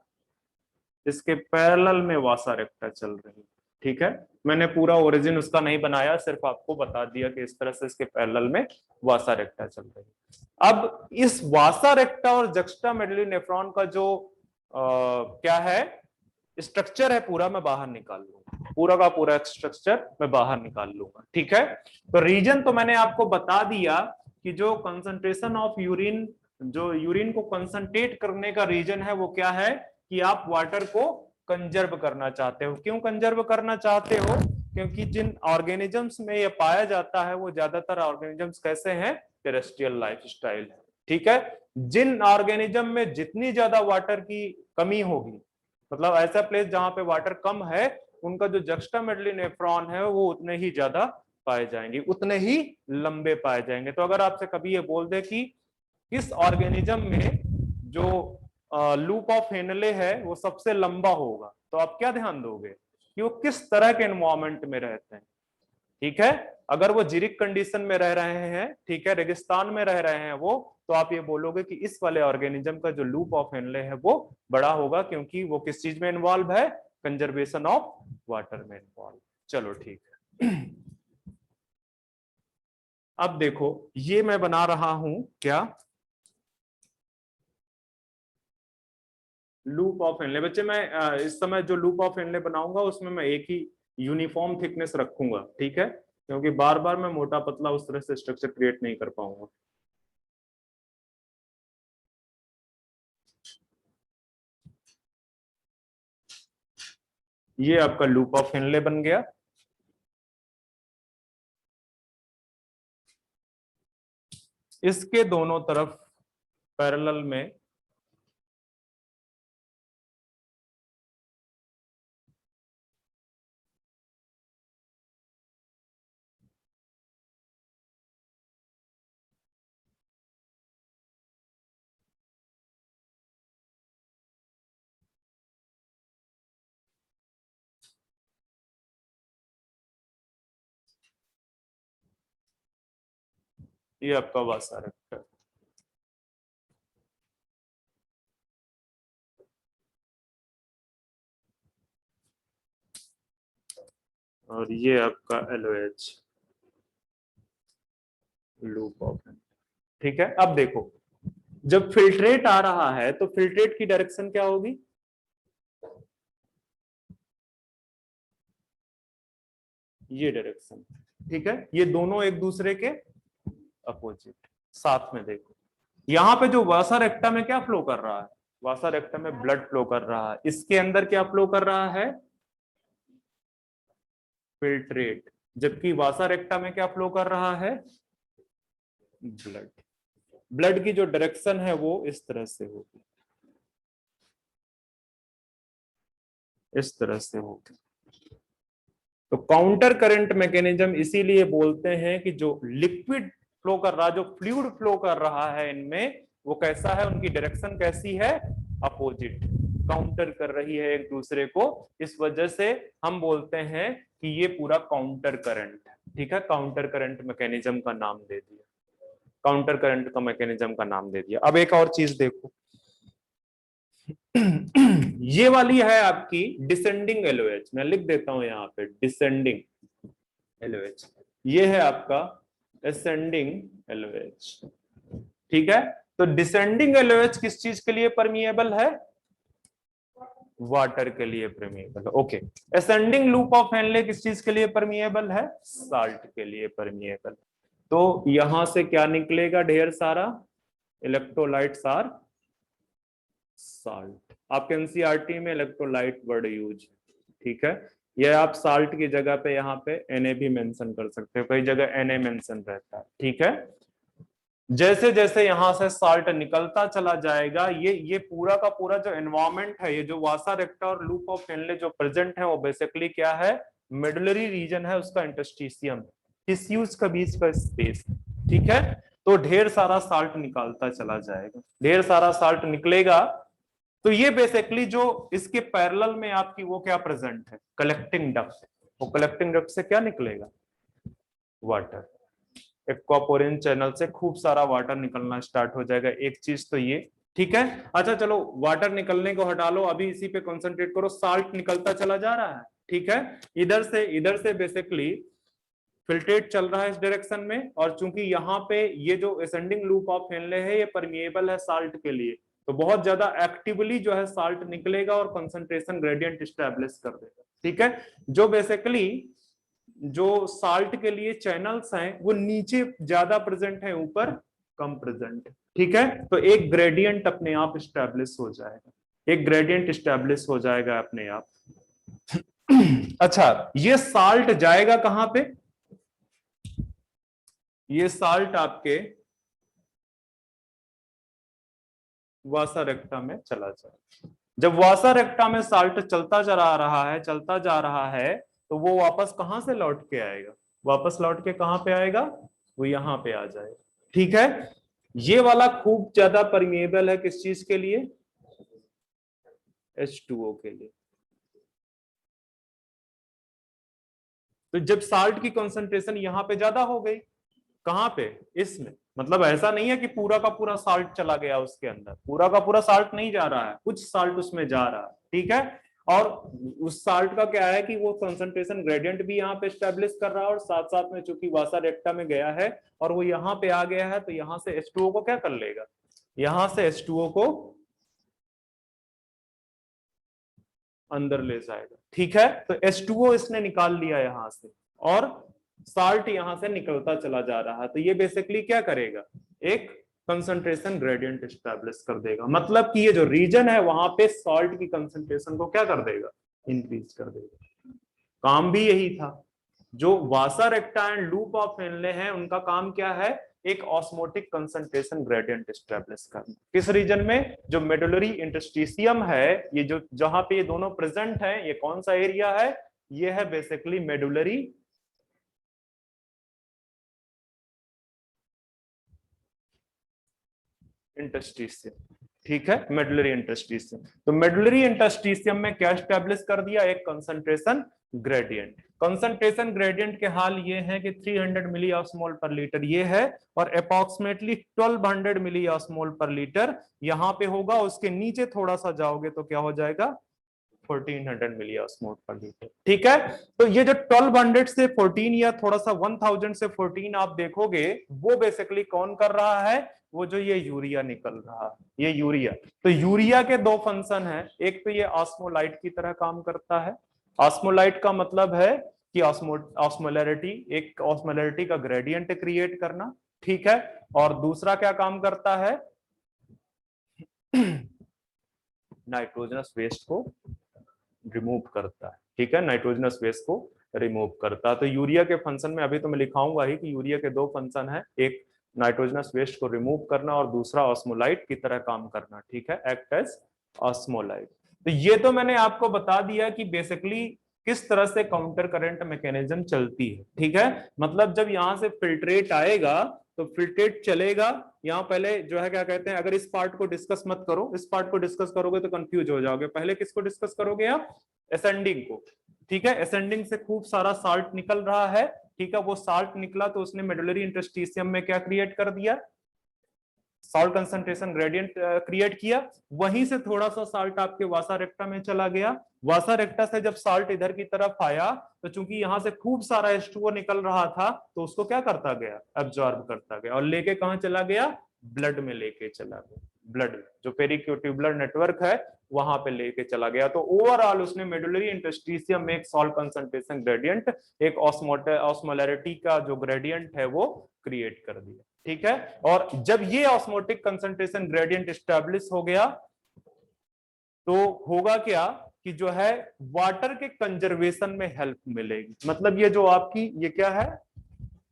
इसके पैरेलल में वासा रेक्टा चल रही है, ठीक है। मैंने पूरा ओरिजिन उसका नहीं बनाया, सिर्फ आपको बता दिया कि इस तरह से इसके पैरेलल में वासा रेक्टा चल रही है। अब इस वासा रेक्टा और जक्स्टामेडुलरी नेफ्रॉन का जो क्या है स्ट्रक्चर है, पूरा मैं बाहर निकाल लूंगा, पूरा का पूरा स्ट्रक्चर मैं बाहर निकाल लूंगा, ठीक है। तो रीजन तो मैंने आपको बता दिया कि जो कंसंट्रेशन ऑफ यूरिन, जो यूरिन को कंसंट्रेट करने का रीजन है वो क्या है, कि आप वाटर को कंजर्व करना चाहते हो। क्यों कंजर्व करना चाहते हो, क्योंकि जिन ऑर्गेनिजम्स में ये पाया जाता है वो ज्यादातर ऑर्गेनिजम्स कैसे हैं, टेरेस्ट्रियल लाइफस्टाइल है, ठीक है। जिन ऑर्गेनिज्म में जितनी ज्यादा वाटर की कमी होगी, मतलब ऐसा प्लेस जहां पे वाटर कम है, उनका जो जक्स्टामेडुलरी नेफ्रॉन है वो उतने ही ज्यादा पाए जाएंगे, उतने ही लंबे पाए जाएंगे। तो अगर आपसे कभी ये बोल दे कि किस ऑर्गेनिज्म में जो लूप ऑफ हेनले है वो सबसे लंबा होगा, तो आप क्या ध्यान दोगे, कि वो किस तरह के एनवायरमेंट में रहते हैं। ठीक है, अगर वो जिरिक कंडीशन में रह रहे हैं, ठीक है, रेगिस्तान में रह रहे हैं वो, तो आप ये बोलोगे कि इस वाले ऑर्गेनिज्म का जो लूप ऑफ हेनले है वो बड़ा होगा, क्योंकि वो किस चीज में इन्वॉल्व है, कंजर्वेशन ऑफ वाटर में इन्वॉल्व। चलो ठीक है। अब देखो ये मैं बना रहा हूं क्या, लूप ऑफ हेनले। बच्चे मैं इस समय जो लूप ऑफ हेनले बनाऊंगा उसमें मैं एक ही यूनिफॉर्म थिकनेस रखूंगा, ठीक है, क्योंकि बार बार मैं मोटा पतला उस तरह से स्ट्रक्चर क्रिएट नहीं कर पाऊंगा। ये आपका लूप ऑफ हेनले बन गया। इसके दोनों तरफ पैरेलल में ये आपका वासा रेक्टर। और ये आपका एलओएच, लूप ऑफ हेनले। ठीक है, अब देखो जब फिल्ट्रेट आ रहा है तो फिल्ट्रेट की डायरेक्शन क्या होगी, ये डायरेक्शन। ठीक है, ये दोनों एक दूसरे के अपोजिट। साथ में देखो यहां पे जो वासा रेक्टा में क्या फ्लो कर रहा है, वासा रेक्टा में ब्लड फ्लो कर रहा है, इसके अंदर क्या फ्लो कर रहा है, फिल्ट्रेट। जबकि वासा रेक्टा में क्या फ्लो कर रहा है, ब्लड। ब्लड की जो डायरेक्शन है वो इस तरह से होगी, इस तरह से होगी। तो काउंटर करंट मैकेनिज्म इसीलिए बोलते हैं कि जो लिक्विड फ्लो कर रहा, जो फ्लूइड फ्लो कर रहा है इनमें, वो कैसा है, उनकी डायरेक्शन कैसी है, अपोजिट, काउंटर कर रही है एक दूसरे को। इस वजह से हम बोलते हैं कि ये पूरा काउंटर करंट है। ठीक है, काउंटर करंट मैकेनिज्म का नाम दे दिया, काउंटर करंट का मैकेनिज्म का नाम दे दिया। अब एक और चीज देखो, ये वाली है आपकी डिसेंडिंग एलओएच, मैं लिख देता हूं यहां पे डिसेंडिंग एलओएच। ये है आपका असेंडिंग एलओएच। ठीक है, तो डिसेंडिंग एलओएच किस चीज के लिए परमिएबल है, वाटर के लिए परमिएबल है। Okay, ascending loop of Henley किस चीज के लिए परमिएबल है, साल्ट के लिए परमिएबल। तो यहां से क्या निकलेगा, ढेर सारा इलेक्ट्रोलाइट्स आर साल्ट। आपके एनसीईआरटी में इलेक्ट्रोलाइट वर्ड यूज है, ठीक है, यह आप साल्ट की जगह पे यहाँ पे Na भी मेंशन कर सकते हो, कई जगह Na मेंशन रहता है। ठीक है, जैसे जैसे यहां से साल्ट निकलता चला जाएगा, ये पूरा का पूरा जो एनवायरमेंट है, ये जो वासा रेक्टा और लूप ऑफ हेनले जो प्रेजेंट है, वो बेसिकली क्या है, मिडलरी रीजन है उसका, इंटरस्टिशियम, टिश्यूज का बीच का स्पेस। ठीक है, तो ढेर सारा साल्ट निकालता चला जाएगा, ढेर सारा साल्ट निकलेगा। तो ये बेसिकली जो इसके पैरेलल में आपकी वो क्या प्रेजेंट है, कलेक्टिंग डक्ट। वो कलेक्टिंग डक्ट से क्या निकलेगा, वाटर। एक्वापोरिन चैनल से खूब सारा वाटर निकलना स्टार्ट हो जाएगा। एक चीज तो ये, ठीक है। अच्छा चलो वाटर निकलने को हटा लो, अभी इसी पे कंसंट्रेट करो, साल्ट निकलता चला जा रहा है। ठीक है, इधर से बेसिकली फिल्ट्रेट चल रहा है इस डायरेक्शन में, और चूंकि यहाँ पे ये जो असेंडिंग लूप ऑफ हेनले है ये परमिएबल है साल्ट के लिए, तो बहुत ज्यादा एक्टिवली जो है साल्ट निकलेगा और कंसंट्रेशन ग्रेडियंट स्टैब्लिश कर देगा। ठीक है, जो बेसिकली जो साल्ट के लिए चैनल्स हैं वो नीचे ज्यादा प्रेजेंट है, ऊपर कम प्रेजेंट है। ठीक है, तो एक ग्रेडियंट अपने आप स्टैब्लिश हो जाएगा, एक ग्रेडियंट स्टैब्लिश हो जाएगा अपने आप। अच्छा, ये साल्ट जाएगा कहां पे, ये साल्ट आपके वासा रेक्टा में चला जाए। जब वासा रेक्टा में साल्ट चलता चलता जा रहा है, तो वो वापस कहां से लौट के आएगा, वापस लौट के कहां पे आएगा, वो यहां पे आ जाएगा। ठीक है, ये वाला खूब ज्यादा परमिएबल है किस चीज के लिए, H2O के लिए। तो जब साल्ट की कंसंट्रेशन यहाँ पे ज्यादा हो गई, कहाँ पे, इसमें, मतलब ऐसा नहीं है कि पूरा का पूरा साल्ट चला गया उसके अंदर, पूरा का पूरा साल्ट नहीं जा रहा है, कुछ साल्ट उसमें जा रहा है, ठीक है। और उस साल्ट का क्या है कि वो कंसंट्रेशन ग्रेडियंट भी यहाँ पे स्टैब्लिश कर रहा है, और साथ साथ में चूंकि वासा रेक्टा में गया है और वो यहाँ पे आ गया है, तो यहाँ से H2O को क्या कर लेगा, यहाँ से H2O को अंदर ले जाएगा, ठीक है। तो H2O इसने निकाल लिया यहां से, और साल्ट यहां से निकलता चला जा रहा है, तो ये बेसिकली क्या करेगा, एक कंसंट्रेशन ग्रेडियंट स्टैब्लिश कर देगा, मतलब कि ये जो रीजन है वहां पे सॉल्ट की कंसंट्रेशन को क्या कर देगा, इंक्रीज कर देगा। काम भी यही था। जो vasa recta and loop of Henle हैं उनका काम क्या है, एक ऑस्मोटिक कंसंट्रेशन ग्रेडियंट एस्टैब्लिश करना। किस रीजन में, जो मेडुलरी इंटरस्टिशियम है, ये जो जहां पे ये दोनों प्रेजेंट है, ये कौन सा एरिया है, ये है बेसिकली मेडुलरी इंटरस्टिशियम, ठीक है, मेडुलरी इंटरस्टिशियम। तो मेडुलरी इंटरस्टिशियम में क्या स्टैब्लिश कर दिया, एक कंसंट्रेशन ग्रेडियंट। कंसंट्रेशन ग्रेडियंट के हाल ये है कि 300 मिली ऑस्मोल पर लीटर ये है, और अप्रोक्सीमेटली 1200 मिली ऑस्मोल पर लीटर यहाँ पे होगा। उसके नीचे थोड़ा सा जाओगे तो क्या हो जाएगा, 1400 मिली ऑस्मोल पर लीटर, ठीक है। तो ये जो 1200 से 14 या थोड़ा सा 1000 से 14 आप देखोगे, वो बेसिकली कौन कर रहा है, वो जो ये यूरिया निकल रहा है, ये यूरिया। तो यूरिया के दो फंक्शन है, एक तो ये ऑस्मोलाइट की तरह काम करता है। ऑस्मोलाइट का मतलब है कि ऑस्मोलैरिटी, एक ऑस्मोलैरिटी का ग्रेडियंट क्रिएट करना, ठीक है। और दूसरा क्या काम करता है, नाइट्रोजनस वेस्ट को रिमूव करता है, ठीक है, नाइट्रोजनस वेस्ट को रिमूव करता है। तो यूरिया के फंक्शन में अभी तो मैं लिखाऊंगा ही कि यूरिया के दो फंक्शन है, एक नाइट्रोजनस वेस्ट को रिमूव करना और दूसरा ऑस्मोलाइट की तरह काम करना, ठीक है, एक्ट एज ऑस्मोलाइट। तो ये तो मैंने आपको बता दिया कि बेसिकली किस तरह से काउंटर करंट मैकेनिज्म चलती है, ठीक है। मतलब जब यहाँ से फिल्ट्रेट आएगा तो फिल्ट्रेट चलेगा, यहाँ पहले जो है क्या कहते हैं, अगर इस पार्ट को डिस्कस मत करो, इस पार्ट को डिस्कस करोगे तो कंफ्यूज हो जाओगे। पहले किसको डिस्कस करोगे आप, असेंडिंग को, ठीक है। असेंडिंग से खूब सारा साल्ट निकल रहा है, ठीक है। वो साल्ट निकला तो उसने मेडुलरी इंटरस्टिशियम में क्या क्रिएट कर दिया, साल्ट कंसंट्रेशन ग्रेडियंट क्रिएट किया। वहीं से थोड़ा सा साल्ट आपके वासा रेक्टा में चला गया। वासा रेक्टा से जब साल्ट इधर की तरफ आया तो चूंकि यहां से खूब सारा H2O निकल रहा था, तो उसको क्या करता गया, एब्जॉर्ब करता गया, और लेके कहां चला गया, ब्लड में लेके चला गया, ब्लड में जो पेरिक्यूट्यूबुलर नेटवर्क है वहां पे लेके चला गया। तो ओवरऑल उसने मेडुलरी इंटरस्टिशियम में एक सॉल्ट कंसंट्रेशन ग्रेडियंट, एक ऑस्मोलैरिटी का जो ग्रेडियंट है वो क्रिएट कर दिया, ठीक है। और जब ये ऑस्मोटिक कंसंट्रेशन ग्रेडियंट एस्टैब्लिश हो गया तो होगा क्या कि जो है वाटर के कंजर्वेशन में हेल्प मिलेगी। मतलब ये जो आपकी ये क्या है,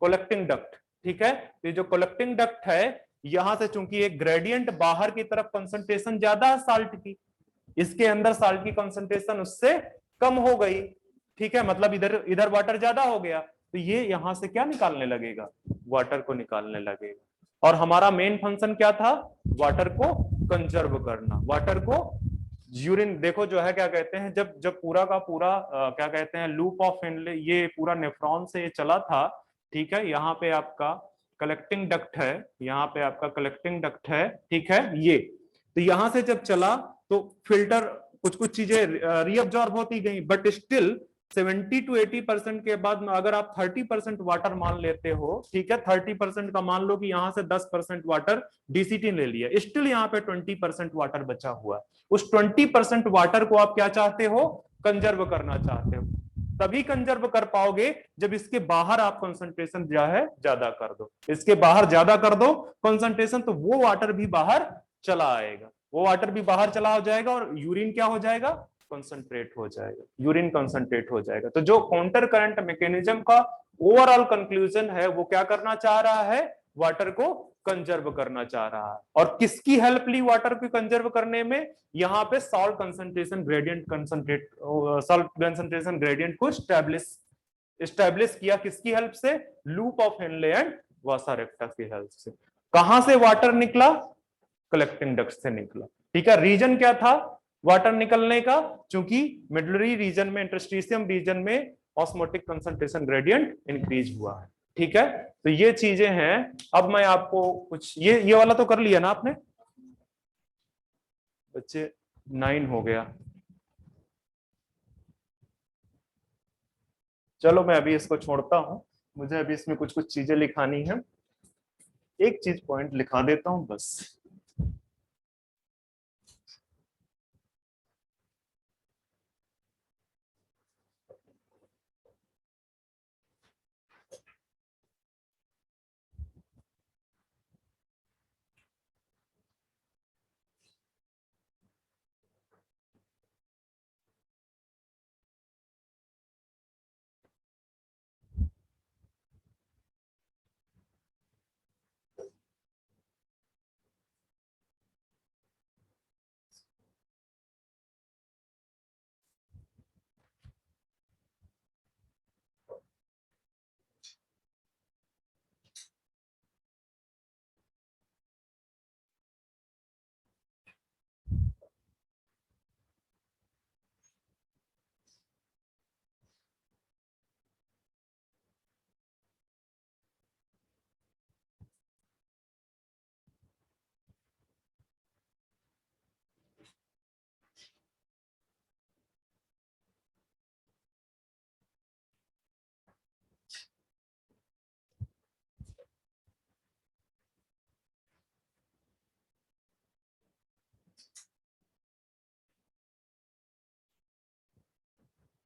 कलेक्टिंग डक्ट, ठीक है। ये जो कलेक्टिंग डक्ट है, यहां से चूंकि एक ग्रेडियंट बाहर की तरफ कंसंट्रेशन ज्यादा है साल्ट की, इसके अंदर साल्ट की कंसंट्रेशन उससे कम हो गई, ठीक है। मतलब इधर इधर वाटर ज्यादा हो गया, तो ये यहां से क्या निकालने लगेगा, वाटर को निकालने लगेगा। और हमारा मेन फंक्शन क्या था, वाटर को कंजर्व करना, वाटर को यूरिन, देखो जो है क्या कहते हैं, जब जब पूरा का पूरा क्या कहते हैं लूप ऑफ हेनले, ये पूरा नेफ्रॉन से ये चला था, ठीक है। यहाँ पे आपका कलेक्टिंग डक्ट है, यहाँ पे आपका कलेक्टिंग डक्ट है, ठीक है। ये तो यहां से जब चला तो फिल्टर कुछ कुछ चीजें रीअब्जॉर्ब होती गई, बट स्टिल 70 to 80% के बाद में अगर आप 30% वाटर मान लेते हो, ठीक है, 30% का मान लो कि यहां से 10% वाटर डीसीटी ले लिया, स्टिल यहाँ पे 20% वाटर बचा हुआ है। उस 20% वाटर को आप क्या चाहते हो, कंजर्व करना चाहते हो। तभी कंजर्व कर पाओगे जब इसके बाहर आप कंसंट्रेशन जो है ज्यादा कर दो, इसके बाहर ज्यादा कर दो कंसंट्रेशन, तो वो वाटर भी बाहर चला आएगा, वो वाटर भी बाहर चला हो जाएगा और यूरिन क्या हो जाएगा, कंसंट्रेट हो जाएगा, यूरिन कंसंट्रेट हो जाएगा। तो जो काउंटर करंट मैकेनिज्म का ओवरऑल कंक्लूजन है वो क्या करना चाह रहा है, वाटर को कंजर्व करना चाह रहा है। और किसकी हेल्प ली वाटर को कंजर्व करने में, यहाँ पे salt concentration gradient salt concentration gradient को स्टैब्लिश किया, किसकी हेल्प से, लूप ऑफ हेनले एंड वासा रेक्टा की हेल्प से। कहां से वाटर निकला, कलेक्टिंग डक्ट से निकला, ठीक है। रीजन क्या था वाटर निकलने का, क्योंकि मिडलरी रीजन में, इंटरस्टिशियम रीजन में ऑस्मोटिक कंसंट्रेशन ग्रेडियंट इंक्रीज हुआ है। ठीक है, तो ये चीजें हैं। अब मैं आपको कुछ ये वाला तो कर लिया ना आपने बच्चे, 9 हो गया। चलो मैं अभी इसको छोड़ता हूं, मुझे अभी इसमें कुछ कुछ चीजें लिखानी है। एक चीज पॉइंट लिखा देता हूं बस।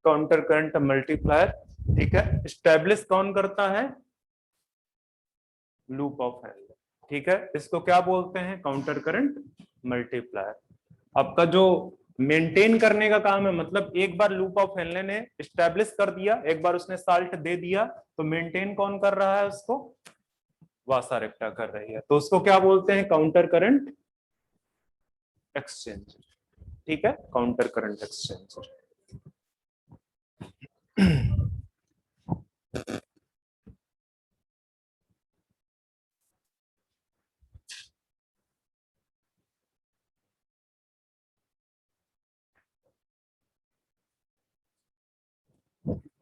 काउंटर करंट मल्टीप्लायर, ठीक है। स्टैब्लिश कौन करता है? लूप ऑफ हेनले, ठीक है। इसको क्या बोलते हैं? Counter current multiplier. आपका जो मेंटेन करने का काम है, मतलब एक बार लूप ऑफ हेनले ने स्टैब्लिश कर दिया, एक बार उसने साल्ट दे दिया, तो मेंटेन कौन कर रहा है उसको? वासा रेक्टा कर रही है, तो उसको क्या बोलते हैं? काउंटर करंट एक्सचेंजर, ठीक है, काउंटर करंट एक्सचेंजर।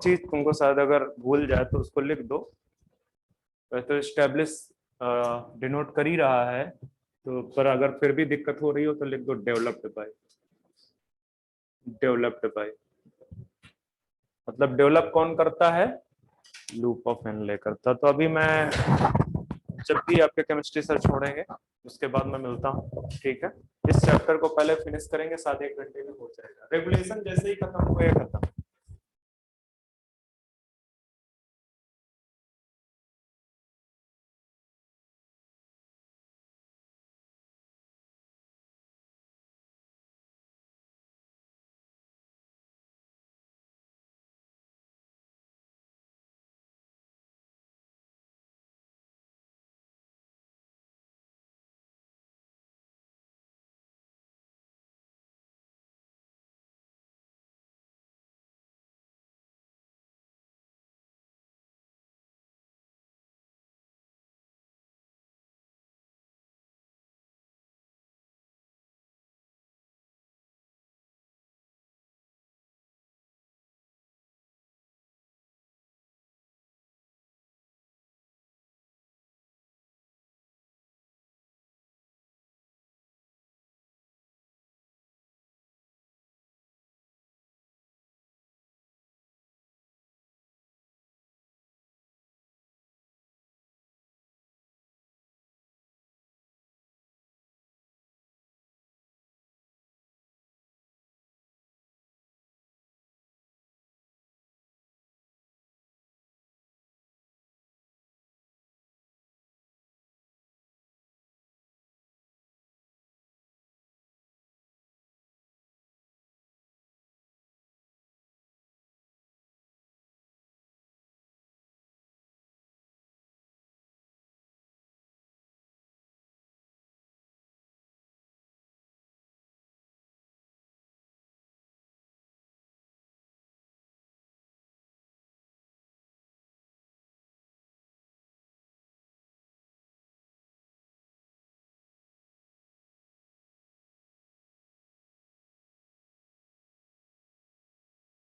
चीज तुमको शायद अगर भूल जाए तो उसको लिख दो। तो स्टैब्लिश डिनोट कर ही रहा है, तो पर अगर फिर भी दिक्कत हो रही हो तो लिख दो डेवलप्ड बाय। डेवलप्ड बाय मतलब डेवलप कौन करता है? लूप ऑफ हेनले करता। तो अभी मैं जब भी आपके केमिस्ट्री सर छोड़ेंगे उसके बाद मैं मिलता हूँ, ठीक है। इस चैप्टर को पहले फिनिश करेंगे, 7-1 घंटे में हो जाएगा। रेगुलेशन जैसे ही खत्म हुए खत्म।